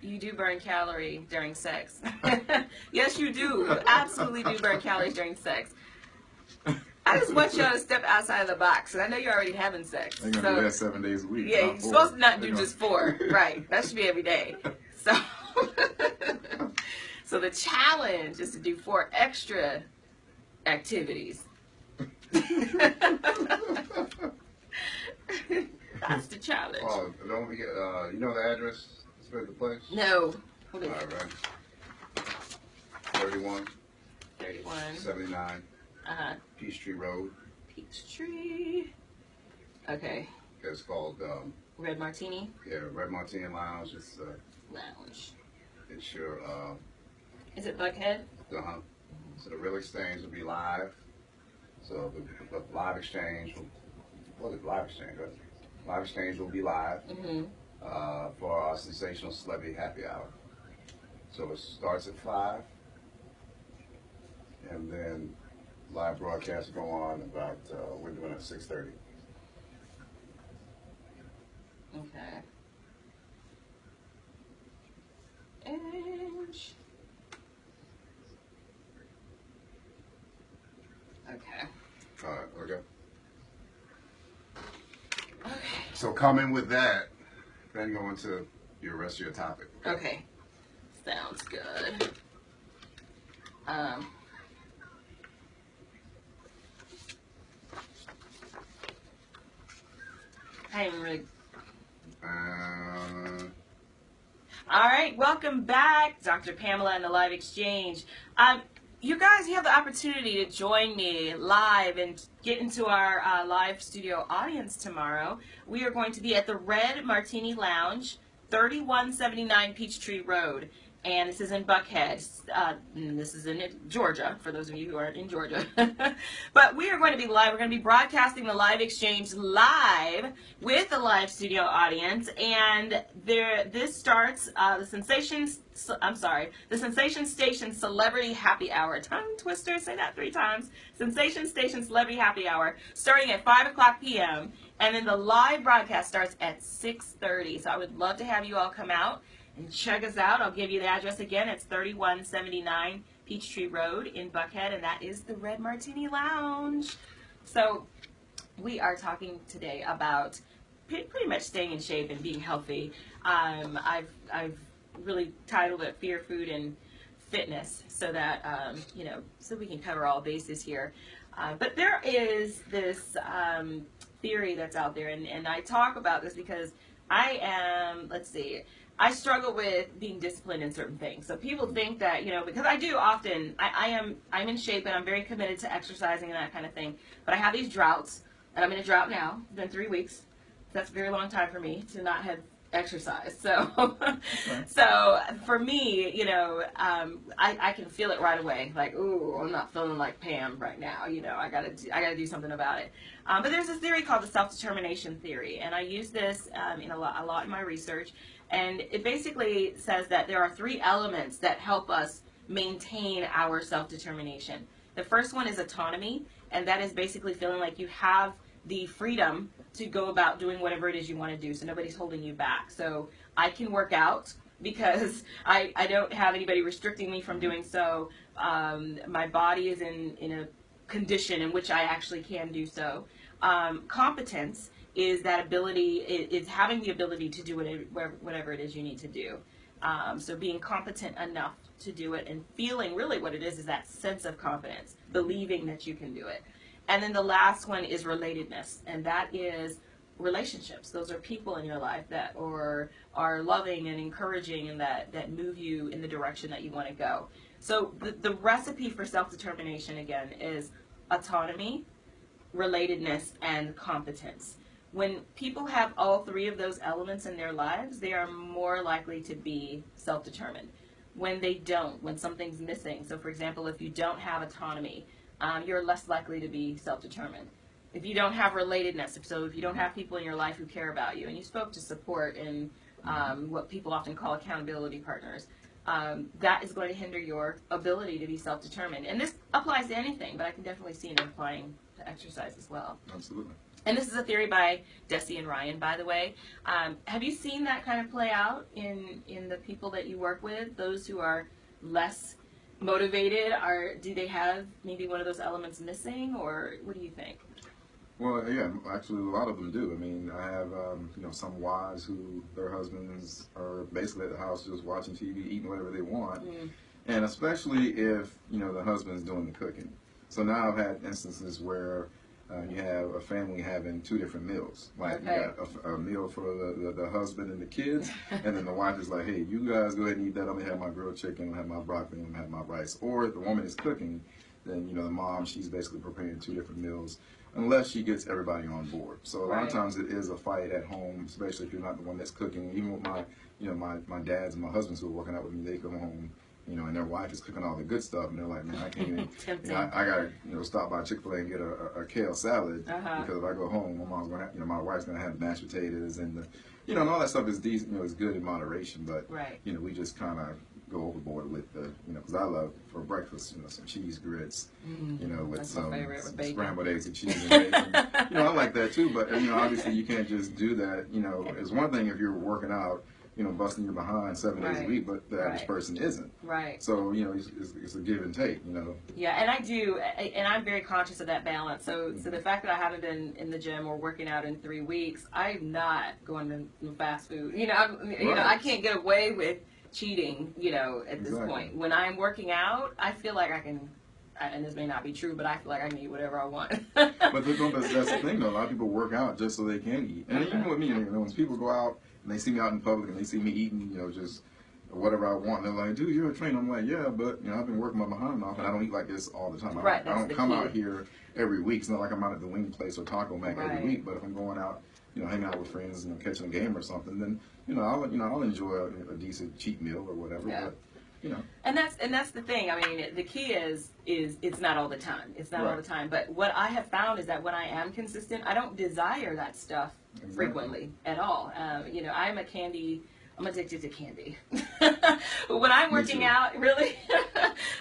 S2: you do burn calories during sex. Yes, you do. You absolutely do burn calories during sex. I just want you to step outside of the box, and I know you're already having sex.
S1: They're going to do that 7 days a week.
S2: Yeah, you're supposed to not do just 4. Right. That should be every day. So, so the challenge is to do 4 extra activities. That's the challenge.
S4: Oh, don't forget, you know the address for the place?
S2: No. What is
S4: All
S2: it?
S4: right. 31. 79. Peachtree Road.
S2: Peachtree. Okay.
S4: It's called
S2: Red Martini.
S4: Yeah, Red Martini Lounge. It's
S2: Lounge.
S4: It's your
S2: Is it Buckhead?
S4: So the real exchange will be live. So the live exchange live exchange, right? Live exchange will be live for our sensational celebrity happy hour. So it starts at 5, and then live broadcasts go on about we're doing it at 6:30.
S2: Okay. Okay.
S4: All right. Okay.
S2: Okay.
S4: So come in with that, then go into your rest of your topic.
S2: Okay. Sounds good. I ain't really. All right, welcome back, Dr. Pamela and the Live Exchange. You guys, you have the opportunity to join me live and get into our live studio audience tomorrow. We are going to be at the Red Martini Lounge, 3179 Peachtree Road. And this is in Buckhead. This is in Georgia, for those of you who aren't in Georgia. But we are going to be live. We're going to be broadcasting the Live Exchange live with the live studio audience. And this starts the Sensation Station Celebrity Happy Hour. Tongue twister, say that 3 times. Sensation Station Celebrity Happy Hour, starting at 5 o'clock p.m. And then the live broadcast starts at 6:30. So I would love to have you all come out and check us out. I'll give you the address again. It's 3179 Peachtree Road in Buckhead, and that is the Red Martini Lounge. So we are talking today about pretty much staying in shape and being healthy. I've really titled it Fear, Food, and Fitness, so that so we can cover all bases here. But there is this theory that's out there, and I talk about this because I struggle with being disciplined in certain things. So people think that, because I do often, I'm in shape and I'm very committed to exercising and that kind of thing. But I have these droughts, and I'm in a drought now. It's been 3 weeks. That's a very long time for me to not have exercise. So, so for me, I can feel it right away. Like, ooh, I'm not feeling like Pam right now. I gotta do something about it. But there's this theory called the self-determination theory, and I use this in a lot in my research. And it basically says that there are 3 elements that help us maintain our self-determination. The first one is autonomy, and that is basically feeling like you have the freedom to go about doing whatever it is you want to do, so nobody's holding you back. So I can work out because I don't have anybody restricting me from doing so. My body is in a condition in which I actually can do so. Competence is that ability, is having the ability to do whatever it is you need to do. So being competent enough to do it, and feeling really what it is that sense of confidence, believing that you can do it. And then the last one is relatedness, and that is relationships. Those are people in your life that are loving and encouraging, and that move you in the direction that you want to go. So the recipe for self-determination, again, is autonomy, relatedness, and competence. When people have all 3 of those elements in their lives, they are more likely to be self-determined. When they don't, when something's missing, so for example, if you don't have autonomy, you're less likely to be self-determined. If you don't have relatedness, so if you don't have people in your life who care about you, and you spoke to support and what people often call accountability partners, that is going to hinder your ability to be self-determined. And this applies to anything, but I can definitely see it applying to exercise as well.
S1: Absolutely.
S2: And this is a theory by Desi and Ryan, by the way. Have you seen that kind of play out in the people that you work with, those who are less motivated? Do they have maybe one of those elements missing, or what do you think?
S1: Well, yeah, actually a lot of them do. I mean, I have some wives who their husbands are basically at the house just watching TV, eating whatever they want, and especially if the husband's doing the cooking. So now I've had instances where you have a family having 2 different meals. Like you got a meal for the husband and the kids, and then the wife is like, hey, you guys go ahead and eat that. I'm going to have my grilled chicken, I'm going to have my broccoli, I'm going to have my rice. Or if the woman is cooking, then the mom, she's basically preparing 2 different meals, unless she gets everybody on board. So a lot of times it is a fight at home, especially if you're not the one that's cooking. Even with my dads and my husbands who are working out with me, they come home, and their wife is cooking all the good stuff, and they're like, man, I can't even, I gotta, stop by Chick-fil-A and get a kale salad, because if I go home, my mom's gonna have, my wife's gonna have mashed potatoes, and and all that stuff is decent, is good in moderation, but we just kind of go overboard with the, because I love for breakfast, some cheese grits, with some scrambled eggs and cheese and bacon. I like that too, but obviously you can't just do that. It's one thing if you're working out, busting your behind 7 days a week, but the average person isn't. Right. So, it's a give and take,
S2: Yeah, and I do, and I'm very conscious of that balance. So the fact that I haven't been in the gym or working out in 3 weeks, I'm not going to fast food. I can't get away with cheating, at this point. When I'm working out, I feel like I can, and this may not be true, but I feel like I can eat whatever I want.
S1: But that's the thing, though. A lot of people work out just so they can eat. And even with me, when people go out and they see me out in public and they see me eating, just whatever I want, and they're like, dude, you're a trainer. I'm like, yeah, but, I've been working my behind off, and I don't eat like this all the time. I don't come out here every week. It's not like I'm out at the wing place or Taco Mac every week, but if I'm going out, hanging out with friends and catching a game or something, then, I'll enjoy a decent cheat meal or whatever, but,
S2: And that's the thing. I mean, the key is it's not all the time. It's not all the time. But what I have found is that when I am consistent, I don't desire that stuff frequently at all. I'm addicted to candy. But when I'm working out,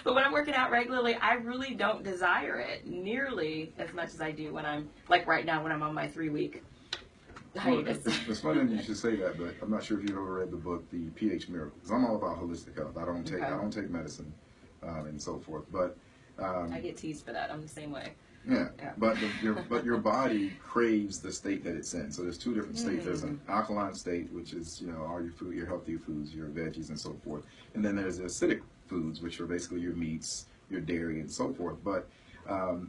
S2: but when I'm working out regularly, I really don't desire it nearly as much as I do when I'm, like right now, when I'm on my 3-week hiatus.
S1: It's funny that you should say that, but I'm not sure if you've ever read the book, The pH Miracle. Because I'm all about holistic health. I don't take medicine and so forth. But
S2: I get teased for that. I'm the same way.
S1: Yeah. But your body craves the state that it's in. So there's two different states. There's an alkaline state, which is all your food, your healthy foods, your veggies, and so forth. And then there's the acidic foods, which are basically your meats, your dairy, and so forth. But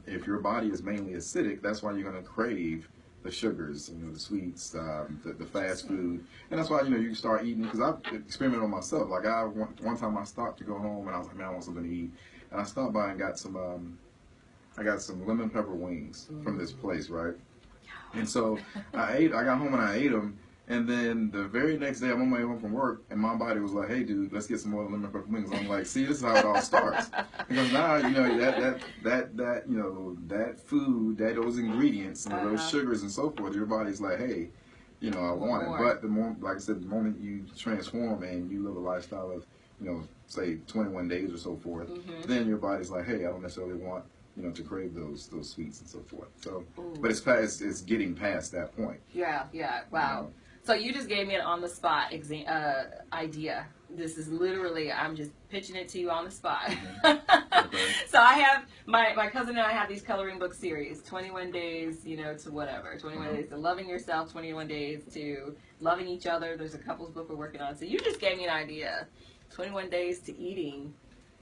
S1: if your body is mainly acidic, that's why you're going to crave the sugars, the sweets, the fast food, and that's why you start eating. Because I've experimented on myself. Like one time I stopped to go home, and I was like, man, I want something to eat, and I stopped by and got some. I got some lemon pepper wings from this place, right? And so I got home and I ate them, and then the very next day I'm on my way home from work, and my body was like, hey, dude, let's get some more lemon pepper wings. I'm like, see, this is how it all starts. Because now, that food, those ingredients, those sugars and so forth, your body's like, hey, I want it. But the more, like I said, the moment you transform and you live a lifestyle of, say 21 days or so forth, then your body's like, hey, I don't necessarily want to crave those sweets and so forth. So, but it's getting past that point.
S2: Yeah. Wow. So you just gave me an on the spot idea. This is literally, I'm just pitching it to you on the spot.
S1: Okay.
S2: So I have my cousin and I have these coloring book series, 21 days, to whatever, 21 days to loving yourself, 21 days to loving each other. There's a couples book we're working on. So you just gave me an idea. 21 days to eating.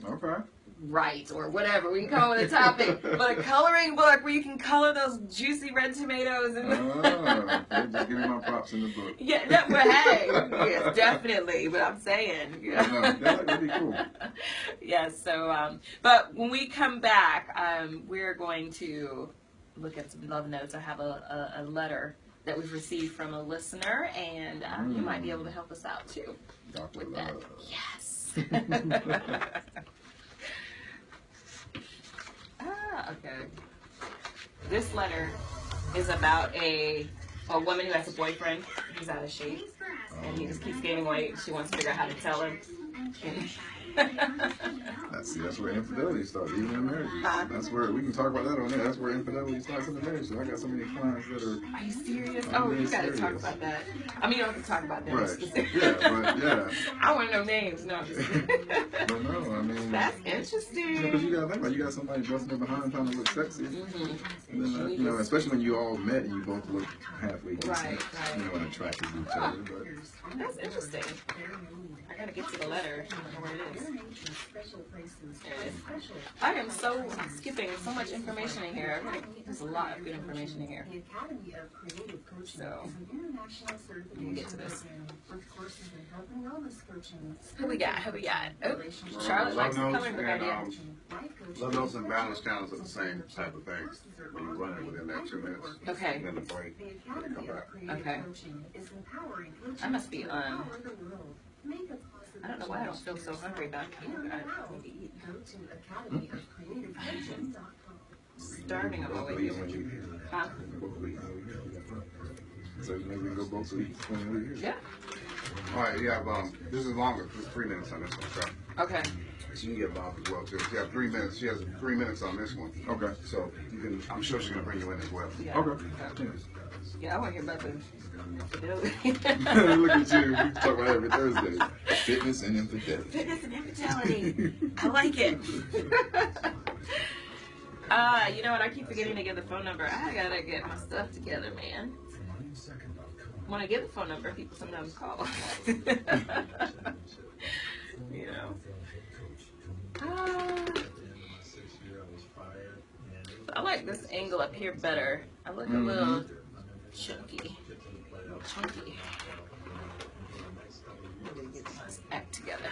S1: Okay.
S2: Right, or whatever. We can come up with a topic. But a coloring book where you can color those juicy red tomatoes. And
S1: just give me my props in the book.
S2: Yeah, but hey, yes, definitely. But I'm saying.
S1: That'd be cool.
S2: Yes, so, but when we come back, we're going to look at some love notes. I have a letter that we've received from a listener, and you might be able to help us out, too.
S1: Dr.
S2: With
S1: Love.
S2: that. Yes. Okay. This letter is about a woman who has a boyfriend who's out of shape, and he just keeps gaining weight. She wants to figure out how to tell him.
S1: That's where infidelity starts, even in marriages. That's where we can talk about that on there. That's where infidelity starts in the marriage. So I got so many clients that are.
S2: Are you serious? Oh, you gotta talk about that. I mean, you don't have to talk about that.
S1: Right. Yeah.
S2: I want to know names. No, I'm just kidding.
S1: But no, I mean.
S2: That's interesting.
S1: Because you gotta think about it. You got somebody busting their behind trying to look sexy. And then, especially when you all met and you both look halfway decent.
S2: Right.
S1: And attracted to each other. But
S2: that's interesting. I gotta get to the letter. I don't know where it is. I am skipping so much information in here. There's a lot of good information in here. So, let me get to this. Who we got? Oh, Charlotte likes the coloring book idea.
S4: Love notes and balance counters are the same type of thing. When you run it within that 2 minutes.
S2: Okay.
S4: Then the break. Come back.
S2: Okay. I must be on. I don't know why I don't feel so hungry, Doc. I need to eat. Starving on my way here. Huh?
S1: So maybe we can go both weeks.
S2: Yeah.
S4: All right, you have this is longer. 3 minutes on this one, so.
S2: Okay.
S4: So you can get Bob as well too. She has 3 minutes. She has 3 minutes on this one.
S1: Okay.
S4: So you can. I'm sure she's gonna bring you in as well.
S2: Yeah.
S1: Okay.
S2: Yeah, I want to hear about the infidelity.
S1: Look at you. We talk about every Thursday. Fitness and infidelity.
S2: Fitness and infidelity. I like it. You know what? I keep forgetting to give the phone number. I gotta get my stuff together, man. When I give the phone number, people sometimes call. You know. I like this angle up here better. I look a little chunky. Chunky. I'm gonna get this act together.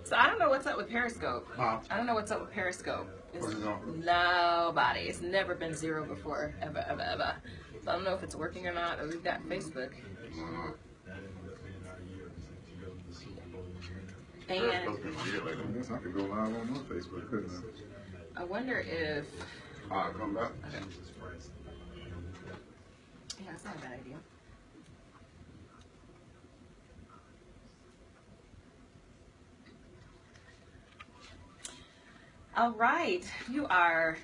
S2: So I don't know what's up with Periscope. I don't know what's up with Periscope. Nobody. It's never been 0 before, ever. So I don't know if it's working or not. But we've got Facebook. And
S1: I guess I could go live on my Facebook, couldn't I?
S2: I wonder if.
S4: Come back.
S2: Okay. Yeah, it's not a bad idea. All right,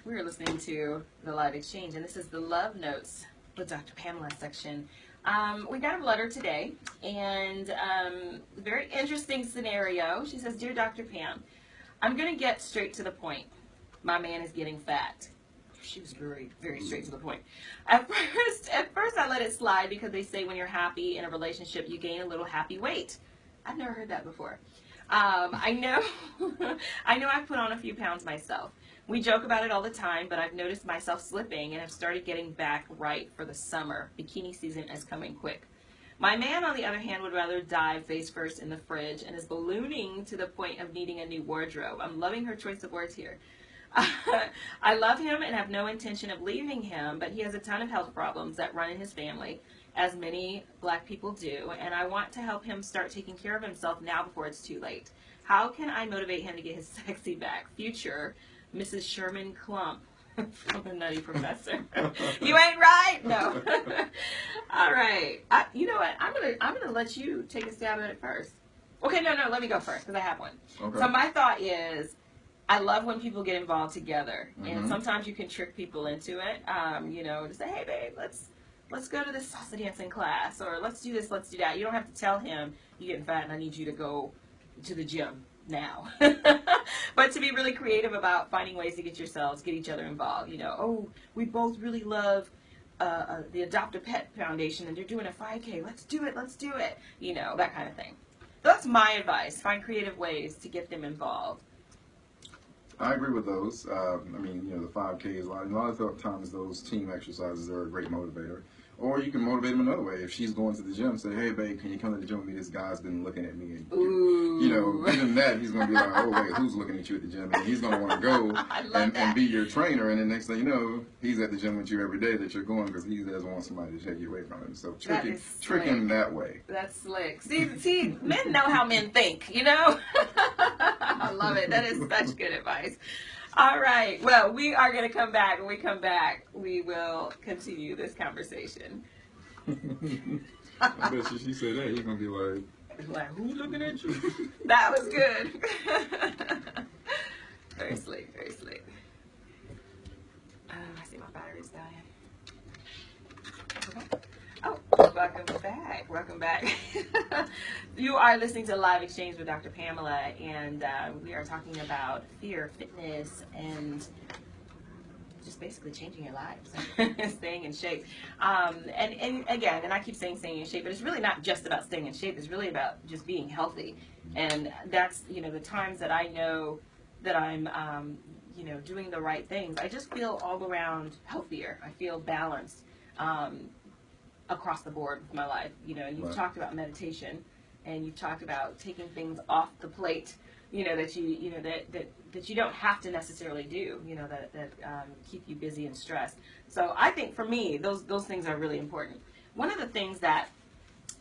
S2: we're listening to the live exchange, and this is the Love Notes with Dr. Pamela section. We got a letter today, and very interesting scenario. She says, "Dear Dr. Pam, I'm going to get straight to the point. My man is getting fat." She was very, very straight to the point. At first, I let it slide because they say when you're happy in a relationship, you gain a little happy weight. I've never heard that before. I know, I know I've put on a few pounds myself. We joke about it all the time, but I've noticed myself slipping and have started getting back right for the summer. Bikini season is coming quick. My man, on the other hand, would rather dive face first in the fridge and is ballooning to the point of needing a new wardrobe. I'm loving her choice of words here. I love him and have no intention of leaving him, but he has a ton of health problems that run in his family, as many Black people do, and I want to help him start taking care of himself now before it's too late. How can I motivate him to get his sexy back? Future Mrs. Sherman Clump from the Nutty Professor. You ain't right? No. All right. You know what? I'm gonna let you take a stab at it first. Okay, no, let me go first because I have one. Okay. So my thought is, I love when people get involved together, and sometimes you can trick people into it. You know, to say, "Hey, babe, let's go to this salsa dancing class," or "Let's do this, let's do that." You don't have to tell him, "You're getting fat and I need you to go to the gym now." But to be really creative about finding ways to get each other involved. You know, "Oh, we both really love the Adopt a Pet Foundation, and they're doing a 5K. Let's do it. You know, that kind of thing. So that's my advice. Find creative ways to get them involved.
S1: I agree with those. I mean, you know, the 5K is a lot of times those team exercises are a great motivator. Or you can motivate them another way. If she's going to the gym, say, "Hey, babe, can you come to the gym with me? This guy's been looking at me." And, you know, even that, he's going to be like, "Oh, wait, who's looking at you at the gym?" And he's going to want to go and be your trainer. And the next thing you know, he's at the gym with you every day that you're going because he doesn't want somebody to take you away from him. So trick him that way.
S2: That's slick. See, men know how men think, you know? I love it. That is such good advice. All right. Well, we are going to come back. When we come back, we will continue this conversation.
S1: I bet you she said that. He's going to be like, "Who's looking at you?"
S2: That was good. Very slick, very slick. I see my battery's dying. Okay. Oh, welcome back. You are listening to Live Exchange with Dr. Pamela, and we are talking about fear, fitness, and just basically changing your lives, staying in shape. And again, and I keep saying staying in shape, but it's really not just about staying in shape. It's really about just being healthy. And that's, you know, the times that I know that I'm, you know, doing the right things, I just feel all around healthier. I feel balanced. Across the board with my life, you know, and you've talked about meditation, and you've talked about taking things off the plate, you know, that you don't have to necessarily do, you know, that keep you busy and stressed. So I think for me, those things are really important. One of the things that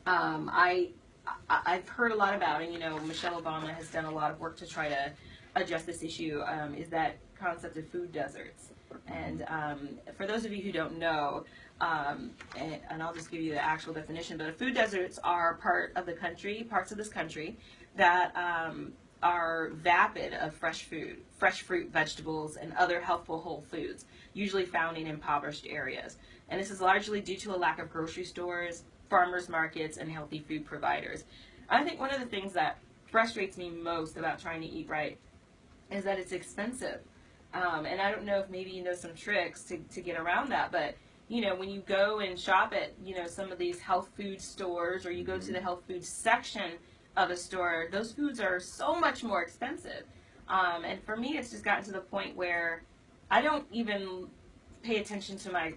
S2: I've heard a lot about, and you know, Michelle Obama has done a lot of work to try to address this issue, is that concept of food deserts. And for those of you who don't know, and I'll just give you the actual definition, but food deserts are parts of this country that are vapid of fresh fruit, vegetables, and other healthful whole foods, usually found in impoverished areas. And this is largely due to a lack of grocery stores, farmers markets, and healthy food providers. I think one of the things that frustrates me most about trying to eat right is that it's expensive. And I don't know if maybe you know some tricks to get around that, but you know, when you go and shop at, you know, some of these health food stores, or you go to the health food section of a store, those foods are so much more expensive. And for me, it's just gotten to the point where I don't even pay attention to my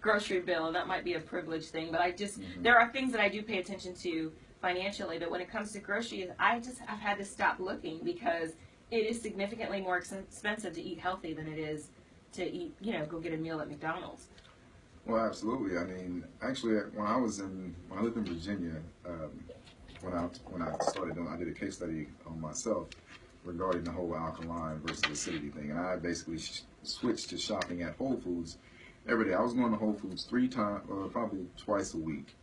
S2: grocery bill. That might be a privilege thing, but I just, there are things that I do pay attention to financially, but when it comes to groceries, I've had to stop looking because it is significantly more expensive to eat healthy than it is to eat, you know, go get a meal at McDonald's.
S1: Well, absolutely. I mean, actually, when I lived in Virginia, when I started doing, I did a case study on myself regarding the whole alkaline versus acidity thing, and I basically switched to shopping at Whole Foods every day. I was going to Whole Foods 3 times, probably twice a week,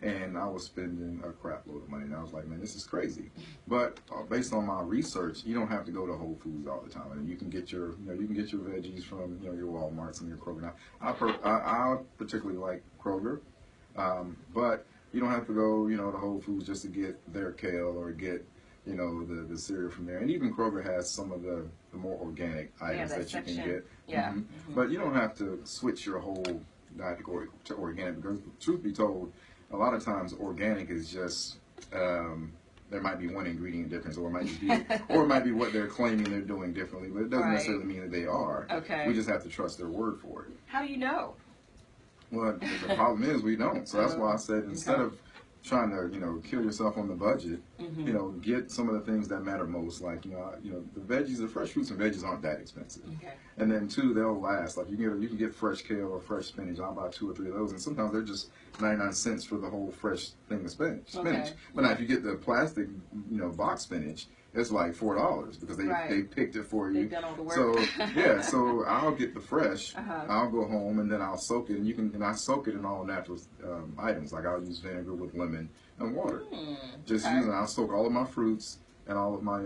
S1: and I was spending a crap load of money. And I was like, man, this is crazy. But based on my research, you don't have to go to Whole Foods all the time, and you can get your, you can get your veggies from, your Walmarts and your Kroger. Now, I particularly like Kroger, but you don't have to go, to Whole Foods just to get their kale or get, the cereal from there. And even Kroger has some of the more organic items that you can get.
S2: Yeah.
S1: But you don't have to switch your whole diet to organic, because truth be told, a lot of times organic is just, there might be one ingredient difference, or it might be what they're claiming they're doing differently, but it doesn't necessarily mean that they are.
S2: Okay.
S1: We just have to trust their word for it.
S2: How do you know?
S1: Well, the problem is we don't. So that's why I said, instead of trying to, kill yourself on the budget, get some of the things that matter most, like, the veggies, the fresh fruits and veggies aren't that expensive.
S2: Okay.
S1: And then 2, they'll last. Like, you can get fresh kale or fresh spinach. I'll buy 2 or 3 of those, and sometimes they're just 99 cents for the whole fresh thing of spinach.
S2: Okay.
S1: But now if you get the plastic, box spinach, it's like $4 because they picked it for you.
S2: They've done all the work.
S1: So so I'll get the fresh. I'll go home and then I'll soak it, and I soak it in all natural items. Like I'll use vinegar with lemon and water. I'll soak all of my fruits and all of my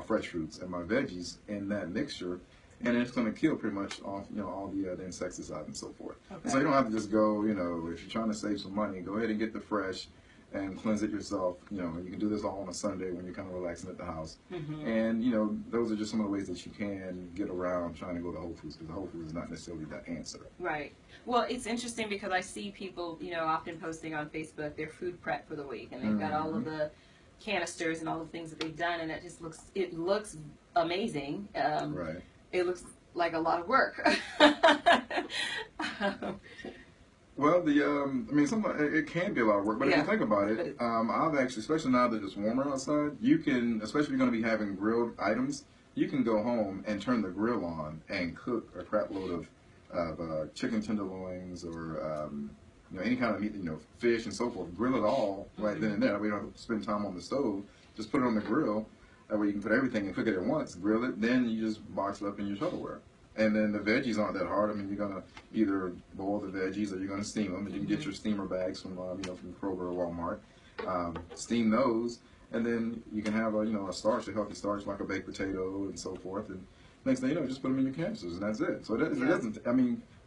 S1: fresh fruits and my veggies in that mixture, and it's going to kill pretty much all the insecticides and so forth. Okay. So you don't have to just go, if you're trying to save some money, go ahead and get the fresh and cleanse it yourself. You can do this all on a Sunday when you're kind of relaxing at the house. And, those are just some of the ways that you can get around trying to go to Whole Foods, because the Whole Foods is not necessarily the answer.
S2: Right. Well, it's interesting because I see people, often posting on Facebook their food prep for the week, and they've got all of the canisters and all the things that they've done, and it just looks amazing.
S1: Right.
S2: It looks like a lot of work.
S1: Well, sometimes it can be a lot of work, but if you think about it, I've actually, especially now that it's warmer outside, you can, especially if you're going to be having grilled items, you can go home and turn the grill on and cook a crap load of chicken tenderloins or any kind of meat, fish and so forth. Grill it all right then and there. We don't have to spend time on the stove. Just put it on the grill. That way you can put everything and cook it at once. Grill it, then you just box it up in your Tupperware. And then the veggies aren't that hard. You're gonna either boil the veggies or you're gonna steam them. And you can get your steamer bags from from Kroger or Walmart. Steam those, and then you can have a starch, a healthy starch like a baked potato and so forth. And next thing you know, just put them in your canisters, and that's it. So it doesn't.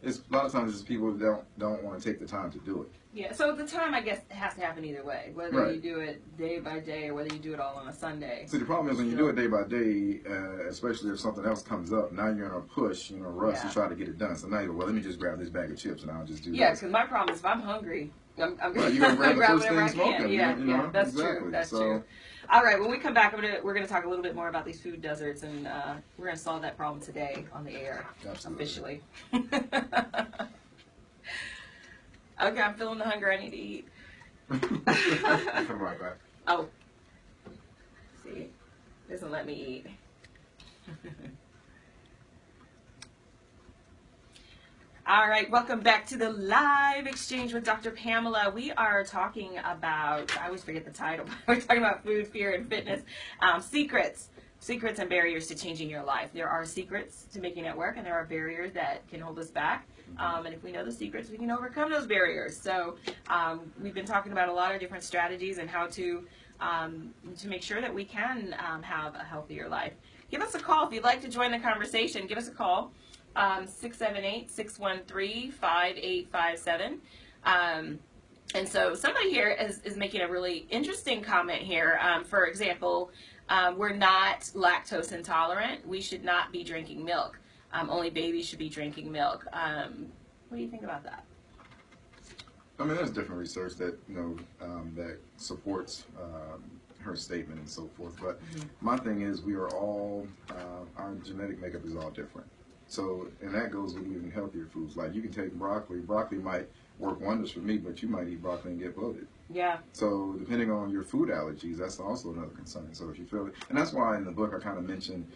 S1: It's a lot of times it's people who don't want to take the time to do it.
S2: Yeah, so the time, I guess, has to happen either way, whether you do it day by day or whether you do it all on a Sunday.
S1: See, the problem is when you do it day by day, especially if something else comes up, now you're in a push, rush to try to get it done. So now you go, well, let me just grab this bag of chips and I'll just do
S2: Yeah, because my problem is if I'm hungry, I'm
S1: right, you're going to grab the first thing smoking.
S2: Yeah, that's true. That's true. All right, when we come back, we're going to talk a little bit more about these food deserts, and we're going to solve that problem today on the air, officially. Okay, I'm feeling the hunger. I need to eat.
S1: Come right back.
S2: Oh. See, doesn't let me eat. All right, welcome back to the live exchange with Dr. Pamela. We are talking about, I always forget the title, but we're talking about food, fear, and fitness. Secrets and barriers to changing your life. There are secrets to making it work, and there are barriers that can hold us back. And if we know the secrets, we can overcome those barriers. So we've been talking about a lot of different strategies and how to make sure that we can have a healthier life. Give us a call if you'd like to join the conversation. Give us a call, 678-613-5857. And so somebody here is making a really interesting comment here. For example, we're not lactose intolerant. We should not be drinking milk. Only babies should be drinking milk. What do you think about that?
S1: There's different research that that supports her statement and so forth. But my thing is, we are all our genetic makeup is all different. So, and that goes with even healthier foods. Like you can take broccoli. Broccoli might work wonders for me, but you might eat broccoli and get bloated.
S2: Yeah.
S1: So depending on your food allergies, that's also another concern. So if you feel it, and that's why in the book I kind of mentioned,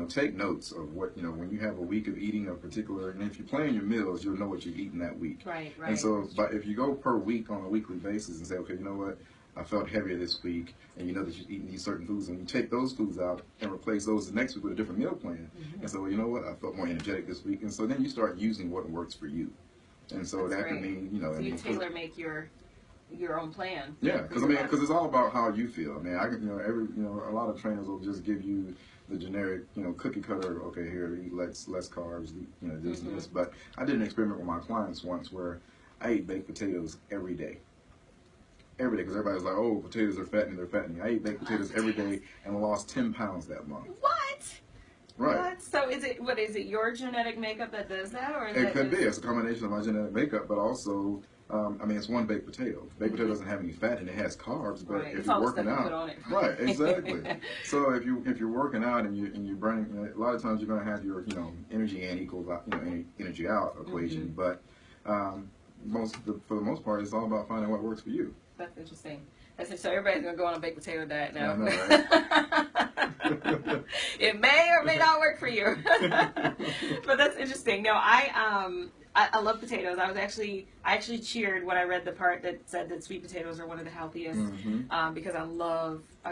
S1: take notes of what, when you have a week of eating a particular, and if you plan your meals, you'll know what you've eaten that week.
S2: Right.
S1: And so, but if you go per week on a weekly basis and say, okay, you know what, I felt heavier this week, and you know that you've eaten these certain foods, and you take those foods out and replace those the next week with a different meal plan. And so, you know what, I felt more energetic this week, and so then you start using what works for you. And so that could mean, you know,
S2: so you tailor make your own plan.
S1: Yeah, because it's all about how you feel. I mean, I can, you know, a lot of trainers will just give you the generic, you know, cookie cutter. Okay, here, eat less carbs, you know, this and this. But I did an experiment with my clients once where I ate baked potatoes every day. Every day, because everybody's like, oh, potatoes are fattening, they're fattening. I ate baked potatoes every day and lost 10 pounds that month.
S2: What?
S1: Right.
S2: What? So is it your genetic makeup that does that, or is
S1: it could be? It's a combination of my genetic makeup, but also, I mean, it's one baked potato. Baked potato doesn't have any fat and it has carbs, but if you're working out, right, exactly. So if you're working out and you're burning, you know, a lot of times you're going to have your, you know, energy in equals, you know, energy out equation, but for the most part, it's all about finding what works for you.
S2: That's interesting. So everybody's gonna go on a baked potato diet now.
S1: I know, right?
S2: It may or may not work for you, but that's interesting. No, I love potatoes. I actually cheered when I read the part that said that sweet potatoes are one of the healthiest, because I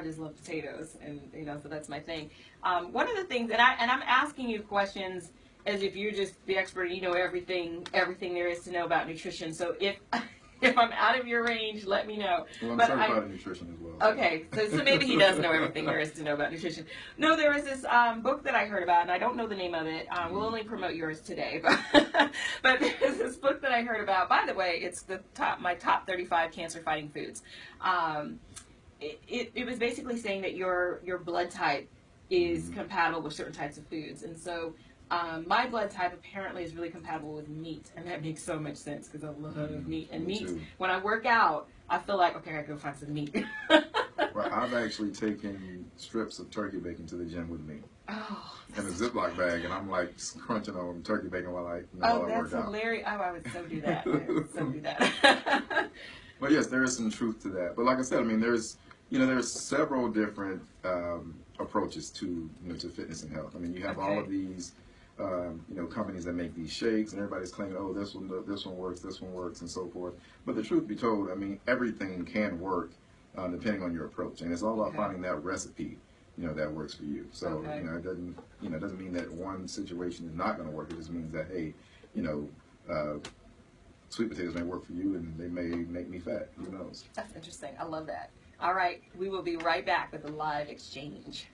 S2: just love potatoes, and you know, so that's my thing. One of the things, and I'm asking you questions as if you're just the expert, you know everything there is to know about nutrition. So if I'm out of your range, let me know.
S1: Well, I'm certified in nutrition as well.
S2: Okay, so maybe he does know everything there is to know about nutrition. No, there was this book that I heard about, and I don't know the name of it. We'll only promote yours today, but there's this book that I heard about. By the way, it's my top 35 cancer-fighting foods. It was basically saying that your blood type is compatible with certain types of foods, and so. My blood type apparently is really compatible with meat, and that makes so much sense because I love meat. And meat, when I work out, I feel like, okay, I gotta go find some meat.
S1: Well, I've actually taken strips of turkey bacon to the gym with me.
S2: Oh.
S1: In a Ziploc bag, and I'm like crunching on turkey bacon while I,
S2: while I work out. That's hilarious. Oh, I would so do that. I would so do that.
S1: But yes, there is some truth to that. But like I said, I mean, there's several different approaches to to fitness and health. I mean, you have all of these. Companies that make these shakes, and everybody's claiming, oh, this one works, and so forth. But the truth be told, I mean, everything can work depending on your approach, and it's all about finding that recipe, that works for you. So, it doesn't mean that one situation is not going to work. It just means that, hey, sweet potatoes may work for you, and they may make me fat. Who knows?
S2: That's interesting. I love that. All right, we will be right back with a live exchange.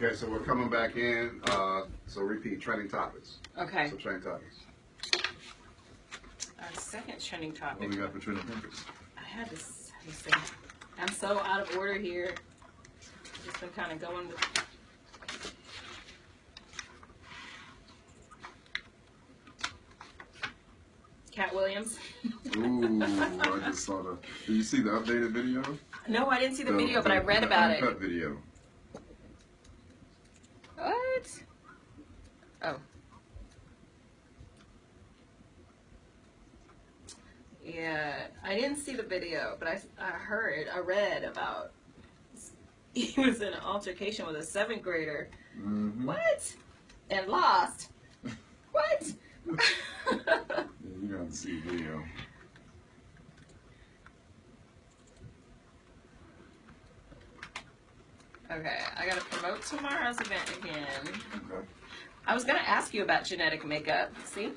S4: Okay, so we're coming back in. So repeat, trending topics.
S2: Okay.
S4: So trending topics.
S2: Our second trending topic.
S1: What do we got for trending topics?
S2: I had this thing. I'm so out of order here. I've just been kind of going with... Cat Williams.
S1: Ooh, I just saw did you see the updated video?
S2: No, I didn't see the video, but I read about it.
S1: Uncut video.
S2: What? Oh. Yeah, I didn't see the video, but I read about he was in an altercation with a 7th grader.
S1: Mm-hmm.
S2: What? And lost. What?
S1: Yeah, you're going to see the video.
S2: Okay, I gotta promote tomorrow's event again.
S1: Okay.
S2: I was gonna ask you about genetic makeup. See?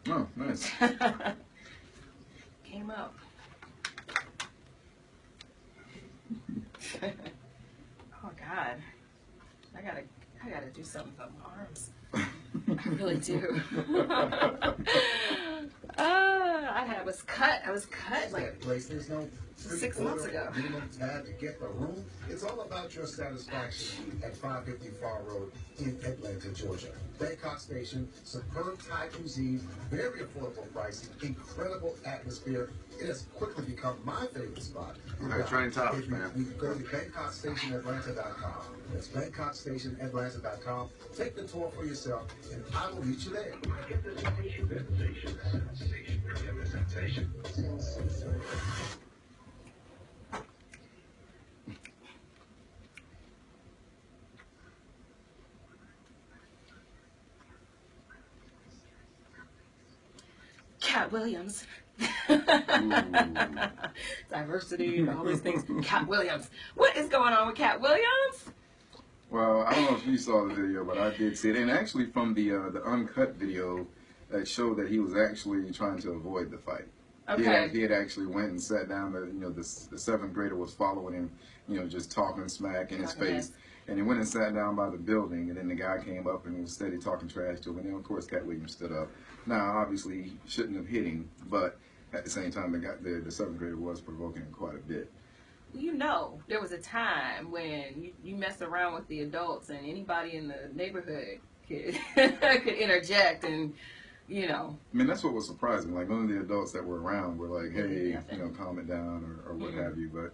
S1: Oh, nice.
S2: Came up. Oh God, I gotta do something about my arms. I really do. I was cut like
S5: place. There's no
S2: 6 months ago.
S5: Minimum tab to get the room. It's all about your satisfaction at 550 Far Road in Atlanta, Georgia. Bangkok Station, superb Thai cuisine, very affordable pricing, incredible atmosphere. It has quickly become my favorite spot.
S4: Okay, trending topics, man.
S5: You can go to BangkokStationAtlanta.com. That's BangkokStationAtlanta.com. Take the tour for yourself, and I will meet you there.
S2: Cat Williams. Diversity and all these things. Cat Williams. What is going on with Cat Williams?
S1: Well, I don't know if you saw the video, but I did see it. And actually from the uncut video that showed that he was actually trying to avoid the fight.
S2: Okay.
S1: He had actually went and sat down. The 7th grader was following him, just talking smack in his face. And he went and sat down by the building, and then the guy came up and was steady talking trash to him. And then, of course, Cat Williams stood up. Now, obviously, he shouldn't have hit him, but at the same time, the 7th grader was provoking him quite a bit.
S2: There was a time when you mess around with the adults, and anybody in the neighborhood could interject and,
S1: I mean, that's what was surprising. Like, none of the adults that were around were like, hey, calm it down or what have you. But,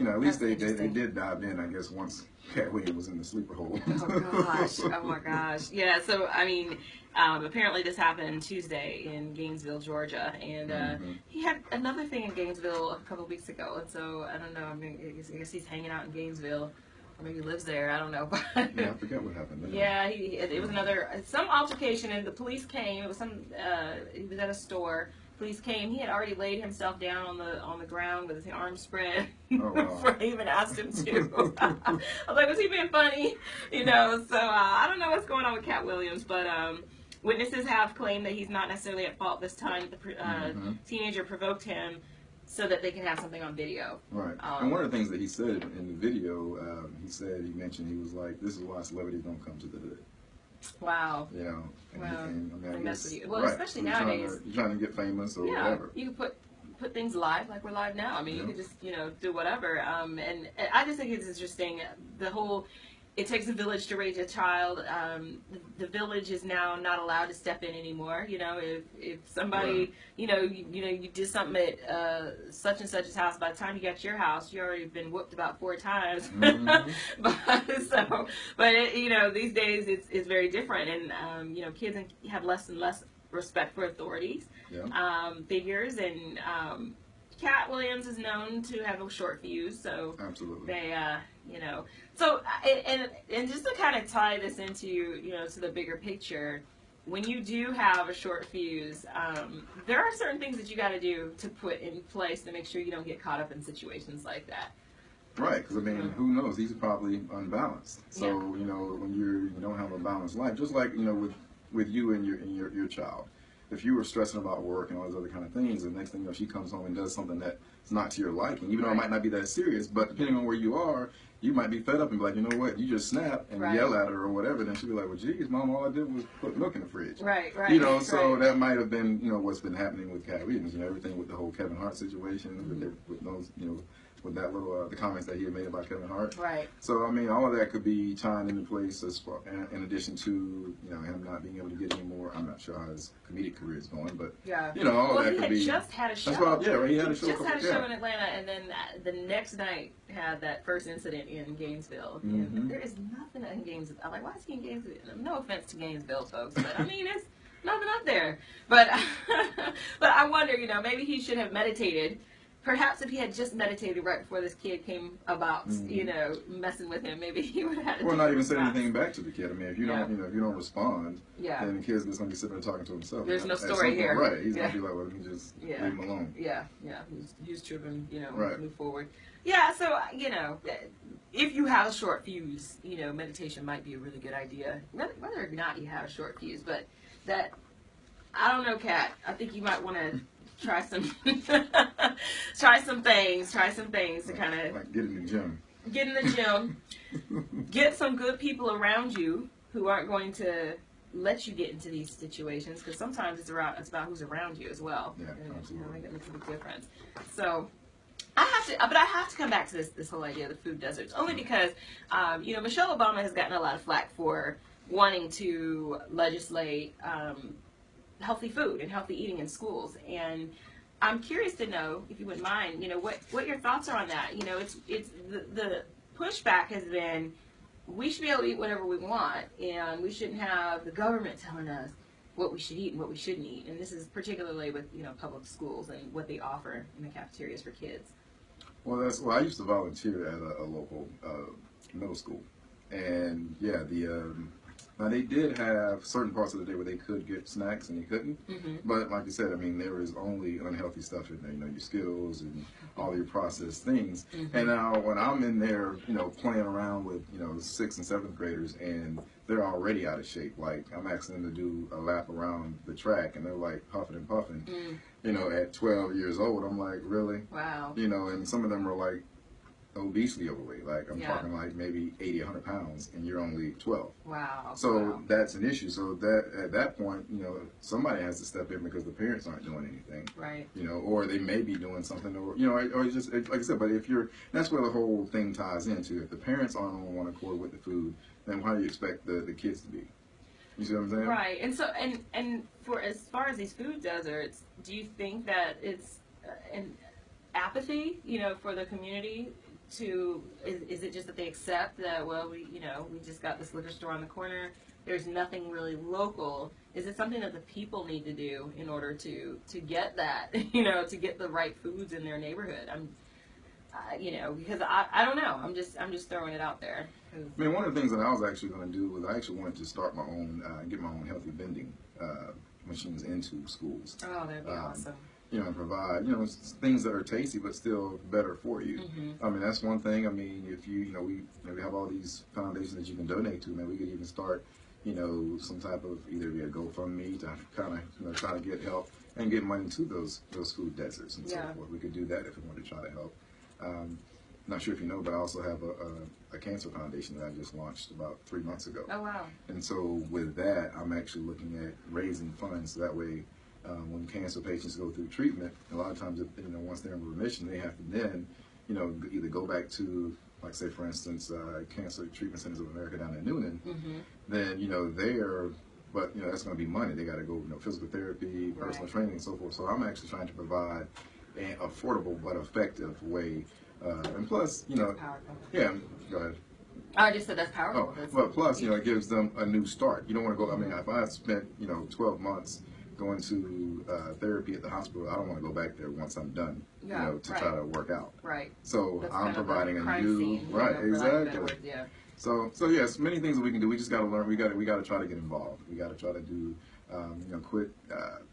S1: at least they did dive in, I guess, once Cat Williams was in the sleeper hole.
S2: Oh, gosh. Oh, my gosh. Yeah, so, I mean, apparently this happened Tuesday in Gainesville, Georgia. And he had another thing in Gainesville a couple weeks ago. And so, I don't know, I guess he's hanging out in Gainesville. Or maybe he lives there, I don't know.
S1: Yeah, I forget what happened.
S2: Yeah, it was some altercation, and the police came. It was he was at a store. Police came. He had already laid himself down on the ground with his arms spread before they even asked him to. I was like, was he being funny? So I don't know what's going on with Cat Williams, but witnesses have claimed that he's not necessarily at fault this time. The teenager provoked him so that they can have something on video.
S1: Right. And one of the things that he said in the video, he mentioned, he was like, this is why celebrities don't come to the hood.
S2: Wow.
S1: They
S2: mess with you. Well, especially nowadays.
S1: You're trying to get famous or whatever.
S2: You can put things live like we're live now. I mean, you can just, do whatever. And I just think it's interesting, the whole... It takes a village to raise a child. The village is now not allowed to step in anymore. If somebody, you did something at such and such's house, by the time you got to your house, you already been whooped about 4 times. These days it's very different, and kids have less and less respect for authorities, figures, and Cat Williams is known to have a short fuse, so
S1: absolutely
S2: they, So, and just to kind of tie this into, to the bigger picture, when you do have a short fuse, there are certain things that you got to do to put in place to make sure you don't get caught up in situations like that.
S1: Right, because, I mean, who knows? He's probably unbalanced. So, when you don't have a balanced life, just like, with you and your child. If you were stressing about work and all those other kind of things, the next thing she comes home and does something that's not to your liking, even though it might not be that serious, but depending on where you are, you might be fed up and be like, you know what, you just snap and yell at her or whatever, then she'll be like, well, geez, Mom, all I did was put milk in the fridge.
S2: Right.
S1: So that might have been, what's been happening with Cat Williams, everything with the whole Kevin Hart situation, with those, with that little, the comments that he had made about Kevin Hart.
S2: Right.
S1: So, I mean, all of that could be tying into place as far, in addition to, him not being able to get any more. I'm not sure how his comedic career is going, but, all of that could be.
S2: He just had a show.
S1: He had a show.
S2: He just had a show in Atlanta, and then the next night had that first incident in Gainesville. And there is nothing in Gainesville. I'm like, why is he in Gainesville? No offense to Gainesville, folks, but I mean, it's nothing up there. But, but I wonder, maybe he should have meditated. Perhaps if he had just meditated right before this kid came about, messing with him, maybe he would have had.
S1: Or not even say anything back to the kid. I mean, if you don't, if you don't respond, then the kid's just gonna be sitting there talking to himself.
S2: There's no story here,
S1: right? He's gonna be like, well, let me just leave him alone.
S2: He's driven, move forward. Yeah, so if you have a short fuse, meditation might be a really good idea. Whether or not you have a short fuse, but that, I don't know, Kat. I think you might want to. Try some things to kind of
S1: like get in the gym.
S2: Get some good people around you who aren't going to let you get into these situations, because sometimes it's about who's around you as well.
S1: Yeah, absolutely.
S2: I think that makes a big difference. So I have to come back to this whole idea of the food deserts, only because Michelle Obama has gotten a lot of flack for wanting to legislate healthy food and healthy eating in schools, and I'm curious to know, if you wouldn't mind, what your thoughts are on that. It's the pushback has been, we should be able to eat whatever we want, and we shouldn't have the government telling us what we should eat and what we shouldn't eat. And this is particularly with public schools and what they offer in the cafeterias for kids.
S1: Well, I used to volunteer at a local middle school, and Now they did have certain parts of the day where they could get snacks and they couldn't. But like you said, I mean, there is only unhealthy stuff in there. You know, your Skittles and all your processed things. And now when I'm in there, you know, playing around with, you know, 6th and 7th graders and they're already out of shape. Like I'm asking them to do a lap around the track and they're like huffing and puffing. You know, at 12 years old, I'm like, really?
S2: Wow.
S1: You know, and some of them are like obesely overweight. Like I'm talking like maybe 80, 100 pounds, and you're only 12.
S2: Wow.
S1: So that's an issue. So that at that point, you know, somebody has to step in because the parents aren't doing anything.
S2: Right.
S1: You know, or they may be doing something, or you know, or just like I said. But if you're, that's where the whole thing ties into. If the parents aren't on one accord with the food, then how do you expect the kids to be? You see what I'm saying?
S2: Right. And so, and for as far as these food deserts, do you think that it's an apathy, you know, for the community? Is it just that they accept that, well, we just got this liquor store on the corner, there's nothing really local? Is it something that the people need to do in order to get that, you know, to get the right foods in their neighborhood? You know, because I don't know, I'm just throwing it out there.
S1: I mean, one of the things that I was actually going to do was I actually wanted to start my own, get my own healthy vending machines into schools.
S2: Oh, that'd be awesome.
S1: You know, and provide, you know, things that are tasty but still better for you. I mean, that's one thing. I mean, if you know, we have all these foundations that you can donate to, man, we could even start, you know, some type of either via GoFundMe to kind of, you know, try to get help and get money to those food deserts and so forth. We could do that if we want to try to help. Not sure if you know, but I also have a cancer foundation that I just launched about 3 months ago.
S2: Oh, wow.
S1: And so with that, I'm actually looking at raising funds so that way when cancer patients go through treatment, a lot of times, you know, once they're in remission, they have to then, you know, either go back to, like, say, for instance, Cancer Treatment Centers of America down in Noonan. Then, you know, but, you know, that's going to be money. They got to go, you know, physical therapy, personal training, and so forth. So I'm actually trying to provide an affordable but effective way. And plus, you know, yeah, go ahead.
S2: I just said that's powerful.
S1: Oh, but plus, you know, it gives them a new start. You don't want to go, I mean, if I spent, you know, 12 months going to therapy at the hospital, I don't want to go back there once I'm done, you know, to try to work out.
S2: Right.
S1: So
S2: that's
S1: I'm providing a new,
S2: scene,
S1: right,
S2: you know,
S1: exactly. So yes, many things that we can do. We just got to learn. We got to try to get involved. We got to try to do, you know, quit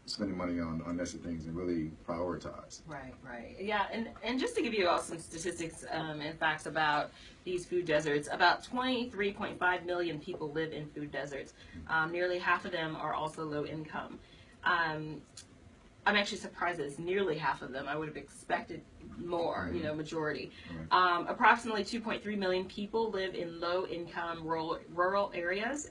S1: spending money on unnecessary things and really prioritize.
S2: Right, right. Yeah, and just to give you all some statistics and facts about these food deserts, about 23.5 million people live in food deserts. Nearly half of them are also low income. I'm actually surprised that it's nearly half of them. I would have expected more, you know, majority. Approximately 2.3 million people live in low-income rural areas.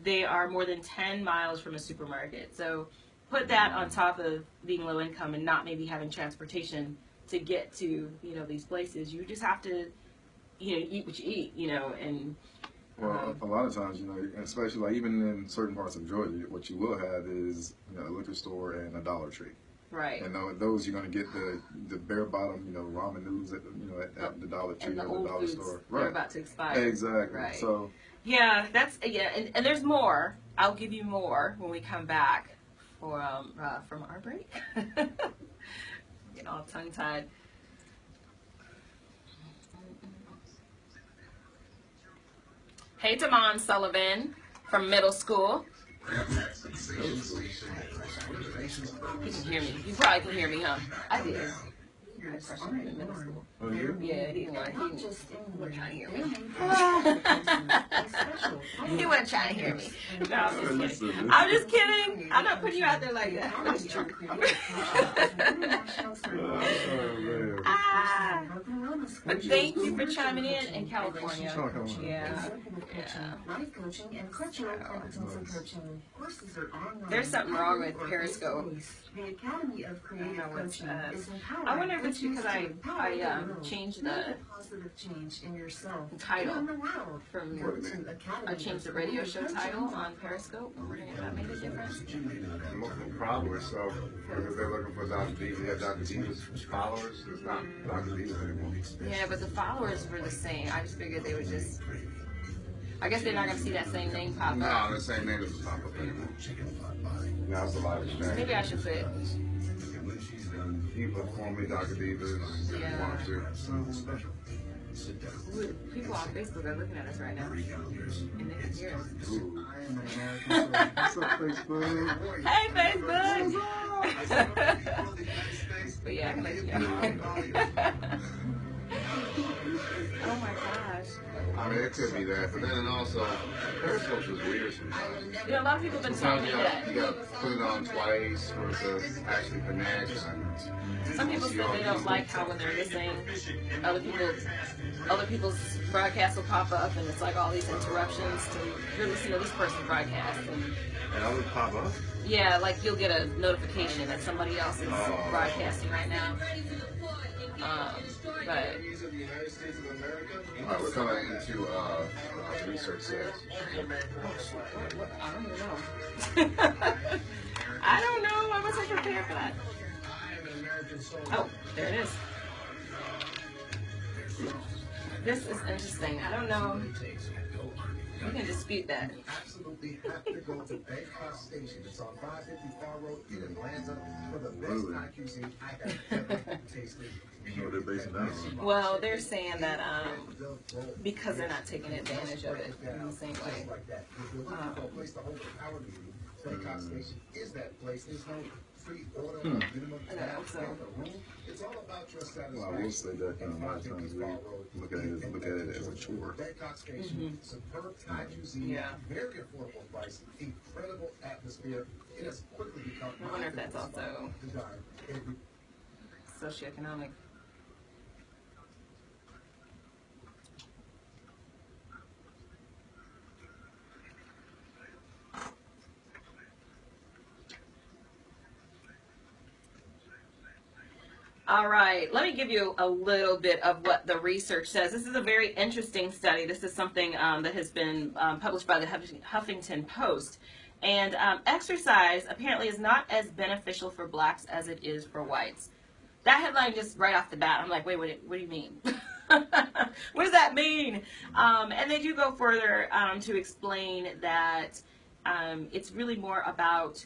S2: They are more than 10 miles from a supermarket. So put that on top of being low income and not maybe having transportation to get to, you know, these places. You just have to, you know, eat what you eat, you know, and...
S1: Well, a lot of times, you know, especially like even in certain parts of Georgia, what you will have is, you know, a liquor store and a Dollar Tree.
S2: Right.
S1: And those you're going to get the bare bottom, you know, ramen noodles at the, you know, at the Dollar Tree or the Dollar Store.
S2: They're about to expire.
S1: Exactly.
S2: Right.
S1: So.
S2: Yeah, and there's more. I'll give you more when we come back from our break. Get all tongue-tied. Hey, Damon Sullivan from middle school. He can hear me. You probably can hear me, huh? I did. I was freshman in middle school.
S1: Oh, yeah?
S2: Yeah, he wasn't trying to hear me. He wasn't trying to hear me. No, I'm just kidding. I'm just kidding. I'm not putting you out there like that. That's true. But thank you for chiming in California. Yeah. There's something wrong with Periscope. I wonder if it's because I changed the title from I changed the radio show title on Periscope. I'm wondering if that made a difference.
S4: Probably so. If they're looking for Dr. Diva, they have Dr. Diva's followers. It's not Dr. Diva anymore.
S2: Yeah, but the followers were the same. I just figured they would just. I guess they're not going to see that same name pop up.
S4: No, the same name doesn't pop up anymore. Now it's a lot of exchange.
S2: Maybe I should put.
S4: Diva, formerly Dr. Diva,
S2: Yeah.
S4: one or two.
S5: Sit down.
S2: People on Facebook are looking at us right now. And they can hear us.
S1: Ooh. What's up, Facebook?
S2: Hey, Facebook! But yeah, I can let you know. Oh my gosh.
S4: I mean, it could be that, but then also, Periscope is weird sometimes.
S2: You know, a lot of people have been telling
S4: Sometimes
S2: me that.
S4: you gotta put it on twice for it to actually connect.
S2: Some people say they don't like how when they're listening, other people's broadcasts will pop up, and it's like all these interruptions to you're listening to this person's broadcast.
S4: And I would pop up?
S2: Yeah, like you'll get a notification that somebody else is broadcasting right now. But
S4: Alright, we're coming into what the research says.
S2: I don't know. I don't know. I wasn't prepared for that. Oh, there it is. This is interesting. I don't know. You can dispute that.
S5: Absolutely have to go to Bangkok Station. It's on 550 Far Road in Atlanta for the best Thai cuisine I have ever tasted.
S1: You know what they're basing that on?
S2: Well, they're saying that because they're not taking advantage of it in the same way.
S5: Bangkok Station is that place. There's no free order, minimum it's all about your satisfaction.
S1: Well, I will say that a lot of times we look at it as a chore.
S5: Bangkok Station, superb Thai cuisine, very affordable price, incredible atmosphere. It has quickly become.
S2: I wonder if that's also socioeconomic. All right, let me give you a little bit of what the research says. This is a very interesting study. This is something that has been published by the Huffington Post. And exercise apparently is not as beneficial for blacks as it is for whites. That headline just right off the bat, I'm like, wait, what do you mean? What does that mean? And they do go further to explain that it's really more about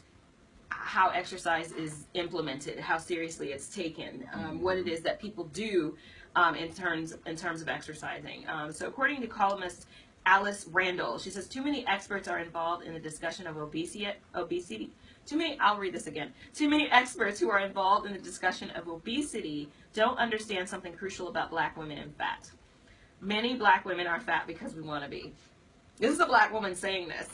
S2: how exercise is implemented, how seriously it's taken, what it is that people do in terms of exercising. So according to columnist Alice Randall, she says too many experts are involved in the discussion of obesity. I'll read this again. Too many experts who are involved in the discussion of obesity don't understand something crucial about black women and fat. Many black women are fat because we want to be. This is a black woman saying this.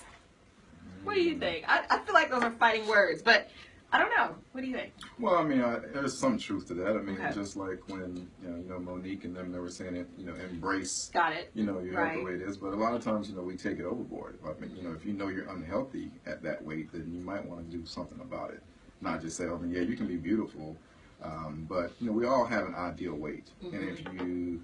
S2: What do you think? I feel like those are fighting words, but I don't know. What do you think?
S1: Well, I mean, there's some truth to that. I mean, just like when you know Monique and them, they were saying it, embrace.
S2: Got it.
S1: Your health the way it is. But a lot of times, we take it overboard. I mean, if you know you're unhealthy at that weight, then you might want to do something about it. Not just say, I mean, yeah, you can be beautiful, but we all have an ideal weight, and if you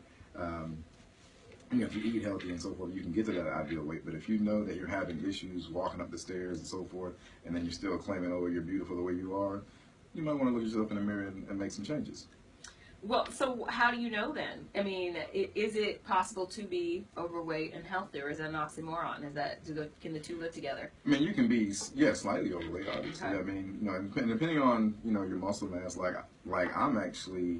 S1: if you eat healthy and so forth, you can get to that ideal weight. But if you know that you're having issues walking up the stairs and so forth, and then you're still claiming, oh, you're beautiful the way you are, you might want to look at yourself in the mirror and make some changes.
S2: Well, so how do you know then? I mean, is it possible to be overweight and healthy, or is that an oxymoron? Can the two live together?
S1: I mean, you can be, slightly overweight, obviously. Okay. I mean, depending on, your muscle mass, like I'm actually...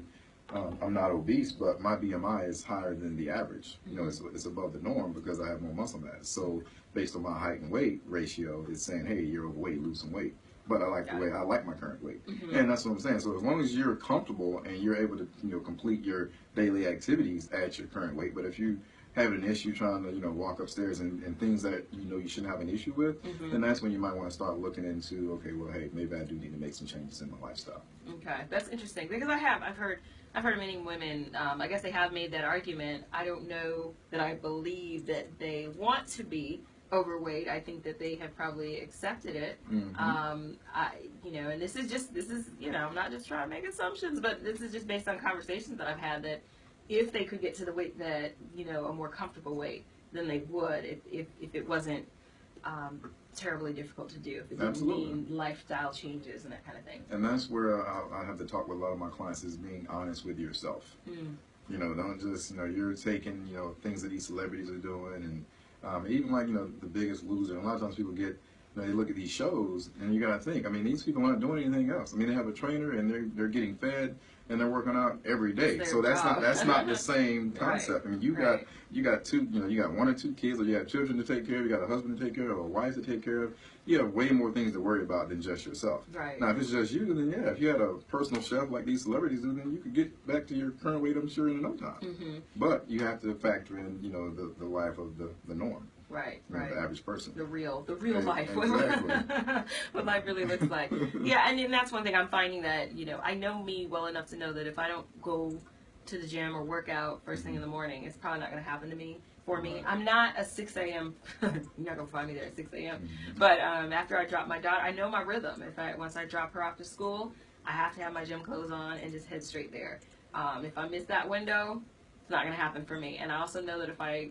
S1: I'm not obese, but my BMI is higher than the average. It's above the norm because I have more muscle mass. So based on my height and weight ratio, it's saying, hey, you're overweight, lose some weight. But I like my current weight. And that's what I'm saying. So as long as you're comfortable and you're able to, complete your daily activities at your current weight, but if you have an issue trying to, walk upstairs and things that, you shouldn't have an issue with, then that's when you might want to start looking into, okay, well, hey, maybe I do need to make some changes in my lifestyle.
S2: Okay, that's interesting because I've heard many women, I guess they have made that argument. I don't know that I believe that they want to be overweight. I think that they have probably accepted it. And this is, I'm not just trying to make assumptions, but this is just based on conversations that I've had that if they could get to the weight that, a more comfortable weight, then they would if it wasn't terribly difficult to do, if it didn't mean lifestyle changes and that kind of thing.
S1: And that's where I have to talk with a lot of my clients is being honest with yourself. Don't just, you're taking, things that these celebrities are doing and even like, the Biggest Loser. And a lot of times people get you know, they look at these shows, and you got to think. I mean, these people aren't doing anything else. I mean, they have a trainer, and they're getting fed, and they're working out every day. So that's not the same concept. Right. I mean, you got two, you know, you got 1 or 2 kids, or you have children to take care of, you got a husband to take care of, a wife to take care of. You have way more things to worry about than just yourself.
S2: Right.
S1: Now, if it's just you, then yeah, if you had a personal chef like these celebrities do, then you could get back to your current weight, I'm sure, in no time. Mm-hmm. But you have to factor in, you know, the life of the norm.
S2: Right,
S1: you know,
S2: right.
S1: The average person.
S2: The real life.
S1: Exactly.
S2: What life really looks like. Yeah, and that's one thing I'm finding that, you know, I know me well enough to know that if I don't go to the gym or work out first thing in the morning, it's probably not going to happen to me. For me, I'm not a 6 a.m. You're not gonna find me there at 6 a.m. Mm-hmm. But after I drop my daughter, I know my rhythm. Once I drop her off to school, I have to have my gym clothes on and just head straight there. If I miss that window, it's not gonna happen for me. And I also know that if I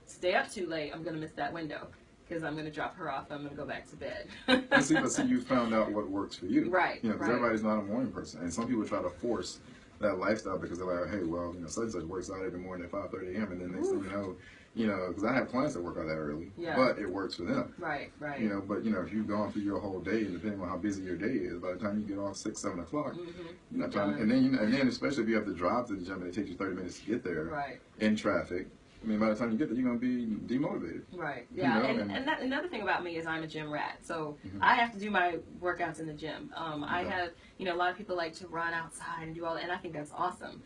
S2: stay up too late, I'm gonna miss that window because I'm gonna drop her off. I'm gonna go back to bed.
S1: But see, you found out what works for you,
S2: right?
S1: You know, because everybody's not a morning person, and some people try to force that lifestyle because they're like, hey, well, you know, such and such works out every morning at 5:30 a.m. and then next thing you know, because I have clients that work out that early, but it works for them.
S2: Right.
S1: You know, but you know, if you've gone through your whole day, and depending on how busy your day is, by the time you get off 6, 7 o'clock, you're not trying to, and then especially if you have to drive to the gym and it takes you 30 minutes to get there, in traffic. I mean, by the time you get there, you're going to be demotivated.
S2: Right. Yeah. You know? And that, another thing about me is I'm a gym rat. So I have to do my workouts in the gym. I have, you know, a lot of people like to run outside and do all that, and I think that's awesome.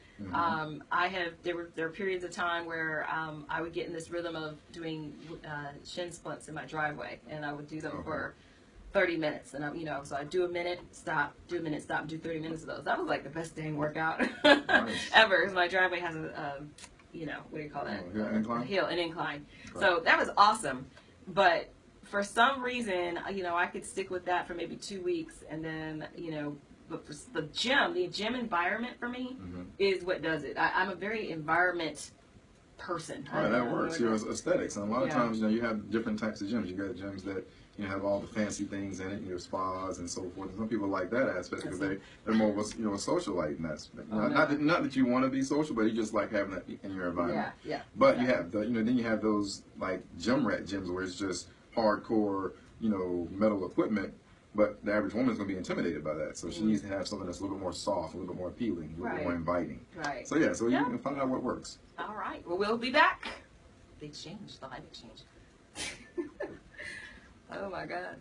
S2: There were periods of time where I would get in this rhythm of doing shin splints in my driveway, and I would do them for 30 minutes. And, you know, so I'd do a minute, stop, do a minute, stop, do 30 minutes of those. That was like the best dang workout ever, because my driveway has you know, what do you call that? An incline. Right. So that was awesome. But for some reason, you know, I could stick with that for maybe 2 weeks, and then, you know, but for the gym environment for me is what does it. I'm a very environment person.
S1: Right, that works. You know, aesthetics. And a lot of times, you know, you have different types of gyms. You got gyms that, you know, have all the fancy things in it, your spas and so forth. And some people like that aspect because they're more, you know, a socialite in that aspect. You know, not that you want to be social, but you just like having that in your environment. But you have the, you know, then you have those like gym rat gyms where it's just hardcore, you know, metal equipment. But the average woman is going to be intimidated by that, so she needs to have something that's a little bit more soft, a little bit more appealing, a little bit more inviting. Right. So you can find out what works.
S2: All right. Well, we'll be back. The exchange, the live exchange. Oh my God.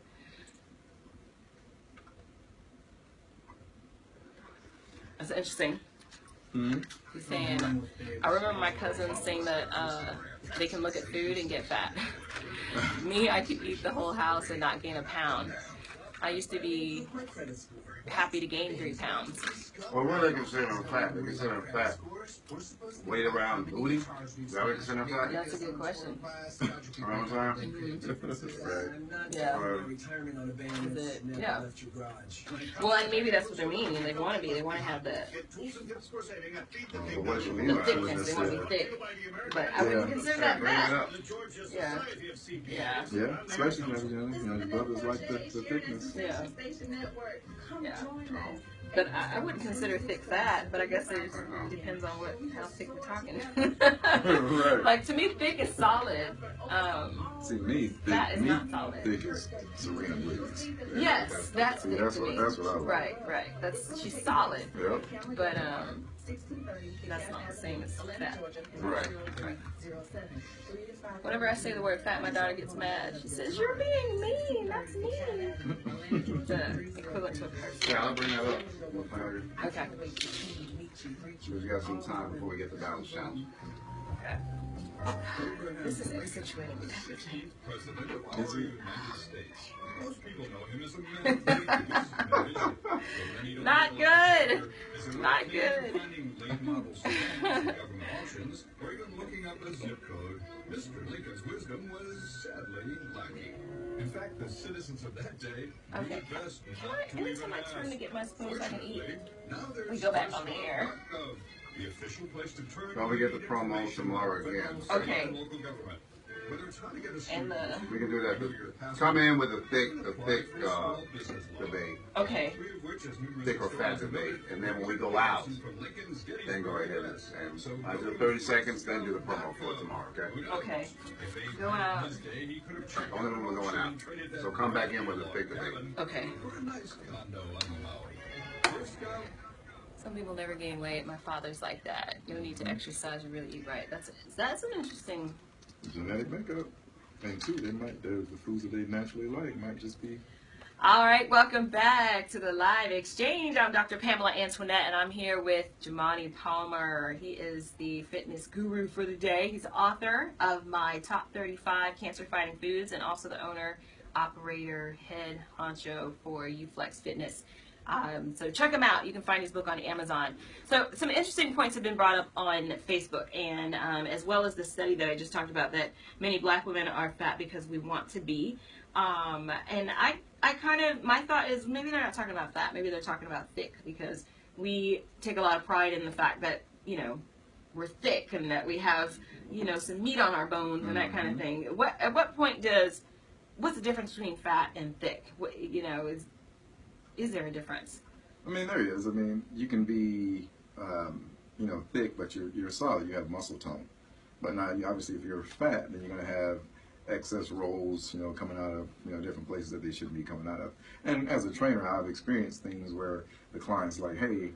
S2: That's interesting. He's saying, I remember my cousins saying that they can look at food and get fat. Me, I could eat the whole house and not gain a pound. I used to be happy to gain 3 pounds.
S4: Well, what are they considering fat? They consider fat weight around booty? Is that what they consider fat?
S2: That's a good question.
S4: Around time?
S2: Yeah. Well, and maybe that's what they're meaning. They want to be. They want to have the thickness. They want to be thick. But I wouldn't consider that fat. Yeah.
S1: Especially when, you know, your brothers like the thickness.
S2: Yeah. But I wouldn't consider thick fat, but I guess it just depends on how thick we're talking.
S1: Right.
S2: Like, to me, thick is solid.
S1: See, me,
S2: fat is not solid.
S1: Thick is Serena Williams.
S2: Yes, that's thick to me.
S1: That's what I like.
S2: Right. She's solid.
S1: Yep.
S2: But that's not the same as fat.
S1: Right.
S2: Whenever I say the word fat, my daughter gets mad. She says, "You're being mean. That's mean." The equivalent to a person.
S4: Yeah, I'll bring that up.
S2: Okay.
S4: Because we got some time before we get to balance challenge.
S2: Okay. This is accentuating everything.
S7: President of the United States. Most people know him as a man.
S2: Not good. Not good.
S7: Finding late models in government auctions, or even looking up a zip code, Mr. Lincoln's wisdom was sadly lacking. In fact, the citizens of that day knew best not to
S2: Anytime I turn to get my spoon so I can eat, we go back on the air.
S7: The official place to turn.
S4: Probably get the promo tomorrow again.
S2: Okay. And the
S4: We can do that. Come in with a thick debate.
S2: okay.
S4: Thick or fat debate. And then when we go out, then go ahead and I do 30 seconds, then do the promo for tomorrow, okay?
S2: Okay. Going out.
S4: Only when we're going out. So come back in with a thick debate.
S2: Okay. Some people never gain weight. My father's like that. No need to exercise or really eat right. That's an interesting
S1: genetic makeup. And too, the foods that they naturally like might just be.
S2: All right, welcome back to the live exchange. I'm Dr. Pamela Antoinette, and I'm here with Jumaane Palmer. He is the fitness guru for the day. He's the author of my top 35 cancer-fighting foods, and also the owner, operator, head honcho for UFlex Fitness. So check him out. You can find his book on Amazon. So some interesting points have been brought up on Facebook, and as well as the study that I just talked about, that many black women are fat because we want to be. And I kind of, my thought is maybe they're not talking about fat, maybe they're talking about thick, because we take a lot of pride in the fact that, you know, we're thick and that we have, you know, some meat on our bones and that kind of thing. At what point what's the difference between fat and thick? You know, is there a difference?
S1: I mean, there is. I mean, you can be, you know, thick, but you're solid. You have muscle tone. But now, obviously, if you're fat, then you're going to have excess rolls, you know, coming out of, you know, different places that they shouldn't be coming out of. And as a trainer, I've experienced things where the client's like, hey,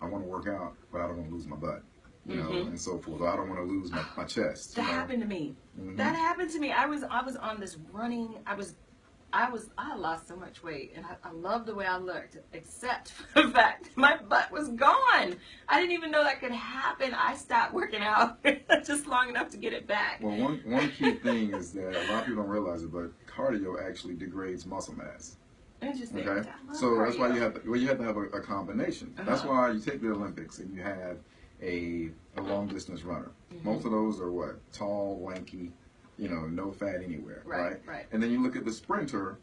S1: I want to work out, but I don't want to lose my butt, you know, and so forth. Or I don't want to lose my chest.
S2: That happened to me. That happened to me. I was on this running. I lost so much weight, and I loved the way I looked, except for the fact my butt was gone. I didn't even know that could happen. I stopped working out just long enough to get it back.
S1: Well, one key thing is that a lot of people don't realize it, but cardio actually degrades muscle mass.
S2: Interesting.
S1: Okay, so that's why you have to have a combination. That's why you take the Olympics and you have a long distance runner. Most of those are what? Tall, lanky, you know, no fat anywhere, right? And then you look at the sprinter,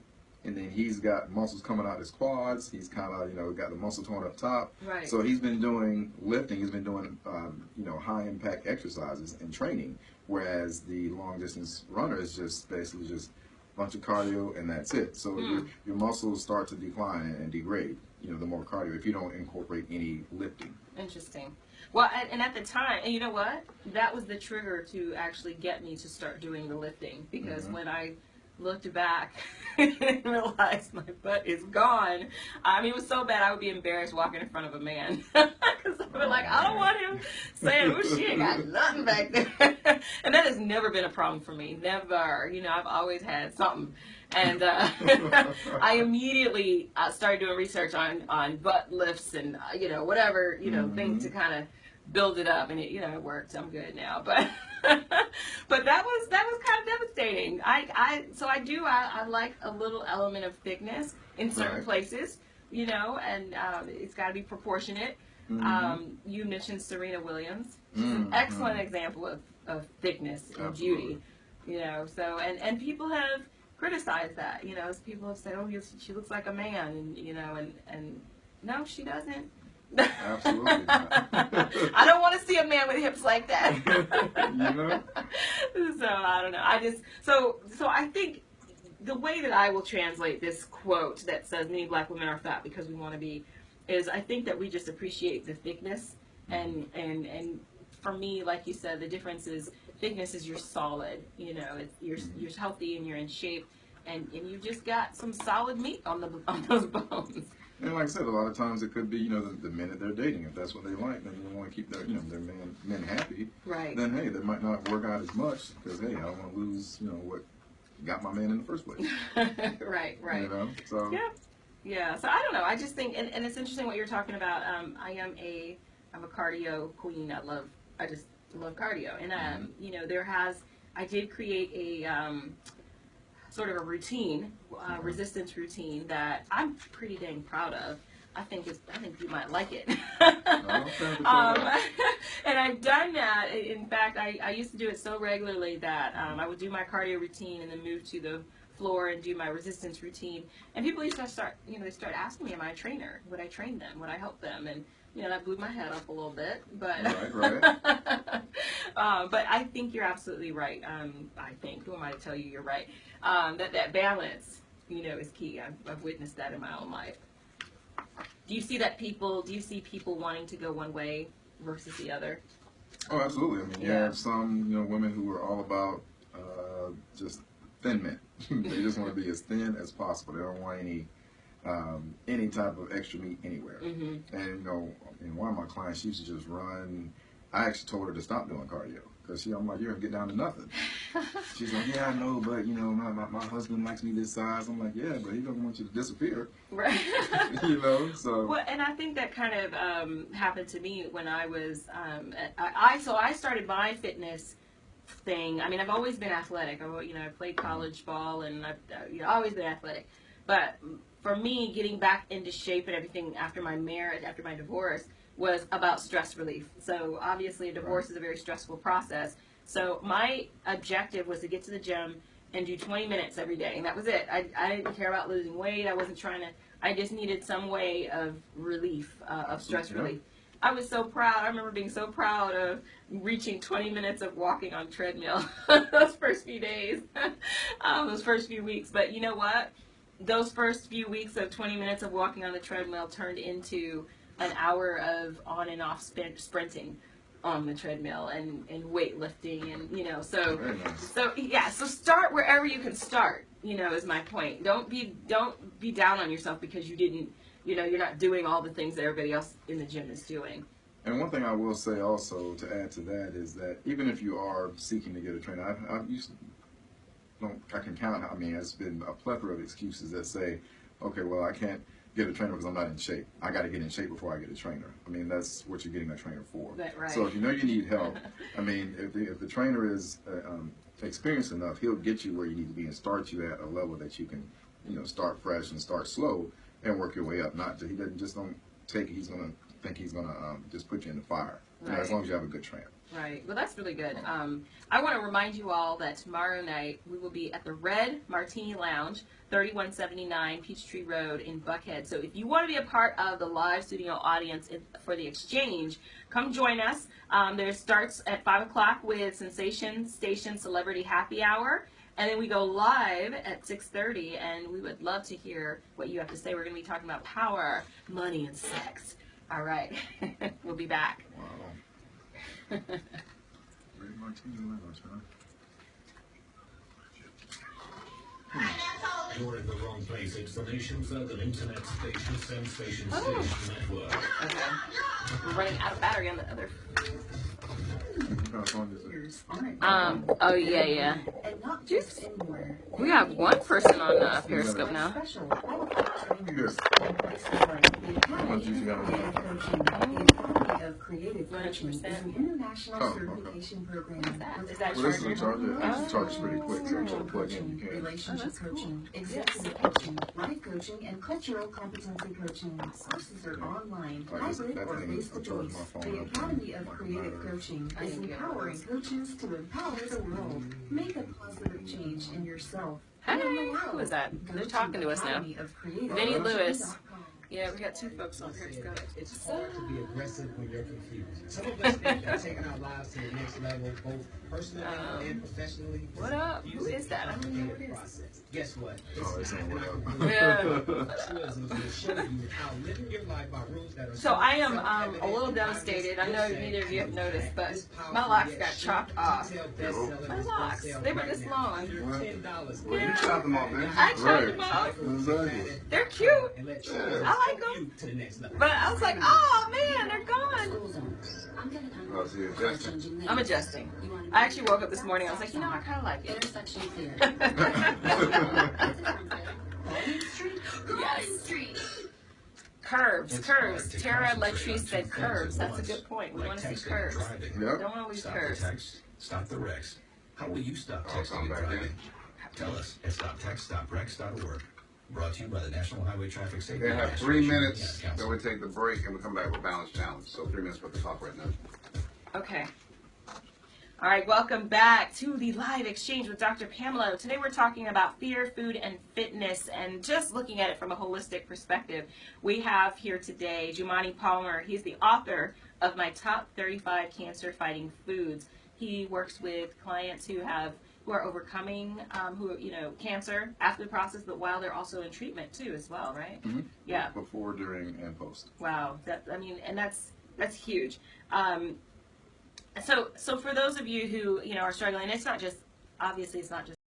S1: and then he's got muscles coming out his quads. He's kind of, you know, got the muscle tone up top.
S2: Right.
S1: So he's been doing lifting. He's been doing, you know, high impact exercises and training. Whereas the long distance runner is just basically just a bunch of cardio and that's it. So your muscles start to decline and degrade, you know, the more cardio if you don't incorporate any lifting.
S2: Interesting. Well, and at the time, and you know what? That was the trigger to actually get me to start doing the lifting, because when I looked back and realized my butt is gone, I mean, it was so bad I would be embarrassed walking in front of a man. Because I was like, I don't want him saying, oh, she ain't got nothing back there. And that has never been a problem for me. Never. You know, I've always had something. And I immediately started doing research on butt lifts and, you know, whatever, you know, things to kind of build it up, and it, you know, it worked. I'm good now, but but that was kind of devastating. I like a little element of thickness in certain places, you know, and it's got to be proportionate. You mentioned Serena Williams. She's an excellent example of thickness and beauty, you know. So and people have criticized that, you know. People have said, oh, she looks like a man, and you know, and no, she doesn't.
S1: Absolutely not.
S2: I don't want to see a man with hips like that.
S1: You know?
S2: So I don't know. So I think the way that I will translate this quote that says many black women are fat because we want to be, is I think that we just appreciate the thickness, and for me, like you said, the difference is thickness is you're solid, you know, you're healthy and you're in shape, and you just got some solid meat on those bones.
S1: And like I said, a lot of times it could be, you know, the men that they're dating. If that's what they like, then they want to keep their, you know, their men happy.
S2: Right.
S1: Then hey, that might not work out as much because hey, I don't want to lose, you know, what got my man in the first place.
S2: Right.
S1: You know, so.
S2: Yeah. So I don't know. I just think, and it's interesting what you're talking about. I'm a cardio queen. I just love cardio, and you know, I did create a sort of a routine, resistance routine that I'm pretty dang proud of. I think you might like it. And I've done that. In fact, I used to do it so regularly that I would do my cardio routine and then move to the floor and do my resistance routine. And people used to start asking me, am I a trainer? Would I train them? Would I help them? And you know, that blew my head up a little bit, but But I think you're absolutely right. Who am I to tell you you're right? That balance, is key. I've witnessed that in my own life. Do you see people wanting to go one way versus the other?
S1: Oh, absolutely. I mean, you have some, women who are all about just thin men. They just want to be as thin as possible. They don't want any type of extra meat anywhere. Mm-hmm. And one of my clients, she used to just run. I actually told her to stop doing cardio because I'm like, you're gonna get down to nothing. She's like, yeah, I know, but my husband likes me this size. I'm like, yeah, but he doesn't want you to disappear.
S2: Right.
S1: So.
S2: Well, and I think that kind of happened to me when I was. I started my fitness thing. I mean, I've always been athletic. I played college ball, and I've always been athletic. But for me, getting back into shape and everything after my marriage, after my divorce, was about stress relief. So obviously, a divorce is a very stressful process. So my objective was to get to the gym and do 20 minutes every day, and that was it. I didn't care about losing weight. I wasn't trying to. I just needed some way of relief, of stress relief. I was so proud. I remember being so proud of reaching 20 minutes of walking on treadmill those first few days, those first few weeks. But you know what? Those first few weeks of 20 minutes of walking on the treadmill turned into an hour of on and off sprinting on the treadmill and weightlifting and so start wherever you can start, is my point. Don't be down on yourself because you didn't, you're not doing all the things that everybody else in the gym is doing.
S1: And one thing I will say also to add to that is that even if you are seeking to get a trainer, I can count. I mean, it's been a plethora of excuses that say, okay, well, I can't get a trainer because I'm not in shape. I got to get in shape before I get a trainer. I mean, that's what you're getting a trainer for.
S2: Right.
S1: So if you need help, I mean, if the trainer is experienced enough, he'll get you where you need to be and start you at a level that you can, start fresh and start slow and work your way up. Not that he doesn't just don't take it. He's gonna think he's gonna just put you in the fire.
S2: Right.
S1: As long as you have a good trainer.
S2: Right. Well, that's really good. I want to remind you all that tomorrow night we will be at the Red Martini Lounge, 3179 Peachtree Road in Buckhead. So if you want to be a part of the live studio audience for the exchange, come join us. There starts at 5 o'clock with Sensation Station Celebrity Happy Hour. And then we go live at 6:30, and we would love to hear what you have to say. We're going to be talking about power, money, and sex. All right. We'll be back.
S1: Wow. Red Martini Lounge, huh?
S10: You're in the wrong place. It's the nation's urban internet station, Sensation Station Network.
S2: Okay. We're running out of battery on the other. Oh yeah. Just, we have one person on Periscope now.
S9: Of creative coaching is an international certification program.
S2: Is that
S1: well, this is a charger. This charges pretty quick, so you plug in, you can.
S9: Relationship coaching, executive coaching, life coaching, and cultural competency coaching. Courses are online, hybrid, or face-to-face. The Academy of Creative Coaching is empowering coaches to empower the world. Make a positive change in yourself.
S2: Hey, who is that? They're talking to us now. Vinny Lewis. Yeah, we got two folks on Periscope.
S3: It's hard to be aggressive when you're confused. Some of us think that taking our lives to the next level, both personally and professionally.
S2: What up? Who is that? I don't know who it is.
S3: Process. Guess what?
S2: So I am a little devastated. I know neither of you have noticed, but my locks got chopped off. My locks, they were this long.
S1: Well, you chopped them off, man.
S2: I chopped them off.
S1: Exactly.
S2: They're cute. I like them. But I was like, oh man, they're gone.
S1: Oh, so you're adjusting.
S2: I'm adjusting. I actually woke up this morning. I was like, I kind of like it.
S6: Intersection clear.
S2: Yes. Curves. Tara Latrice said curves. That's a good point. We want to see curves.
S1: Yep.
S2: Don't want to lose
S10: Stop
S2: curves.
S10: the text, stop the wrecks. How will you stop texting and driving? Tell us at stoptextstoprex.org. Brought to you by the National Highway Traffic Safety
S4: They have
S10: Administration
S4: 3 minutes,
S10: and
S4: then we take the break, and we come back with Balance Challenge. So 3 minutes for the talk right now.
S2: Okay. All right, welcome back to the live exchange with Dr. Pamela. Today we're talking about fear, food, and fitness, and just looking at it from a holistic perspective. We have here today Jumaane Palmer. He's the author of my top 35 cancer-fighting foods. he works with clients who are overcoming cancer after the process, but while they're also in treatment too as well, right?
S1: Mm-hmm.
S2: Yeah.
S1: Before, during, and post.
S2: Wow. And that's huge. So for those of you who are struggling, it's not just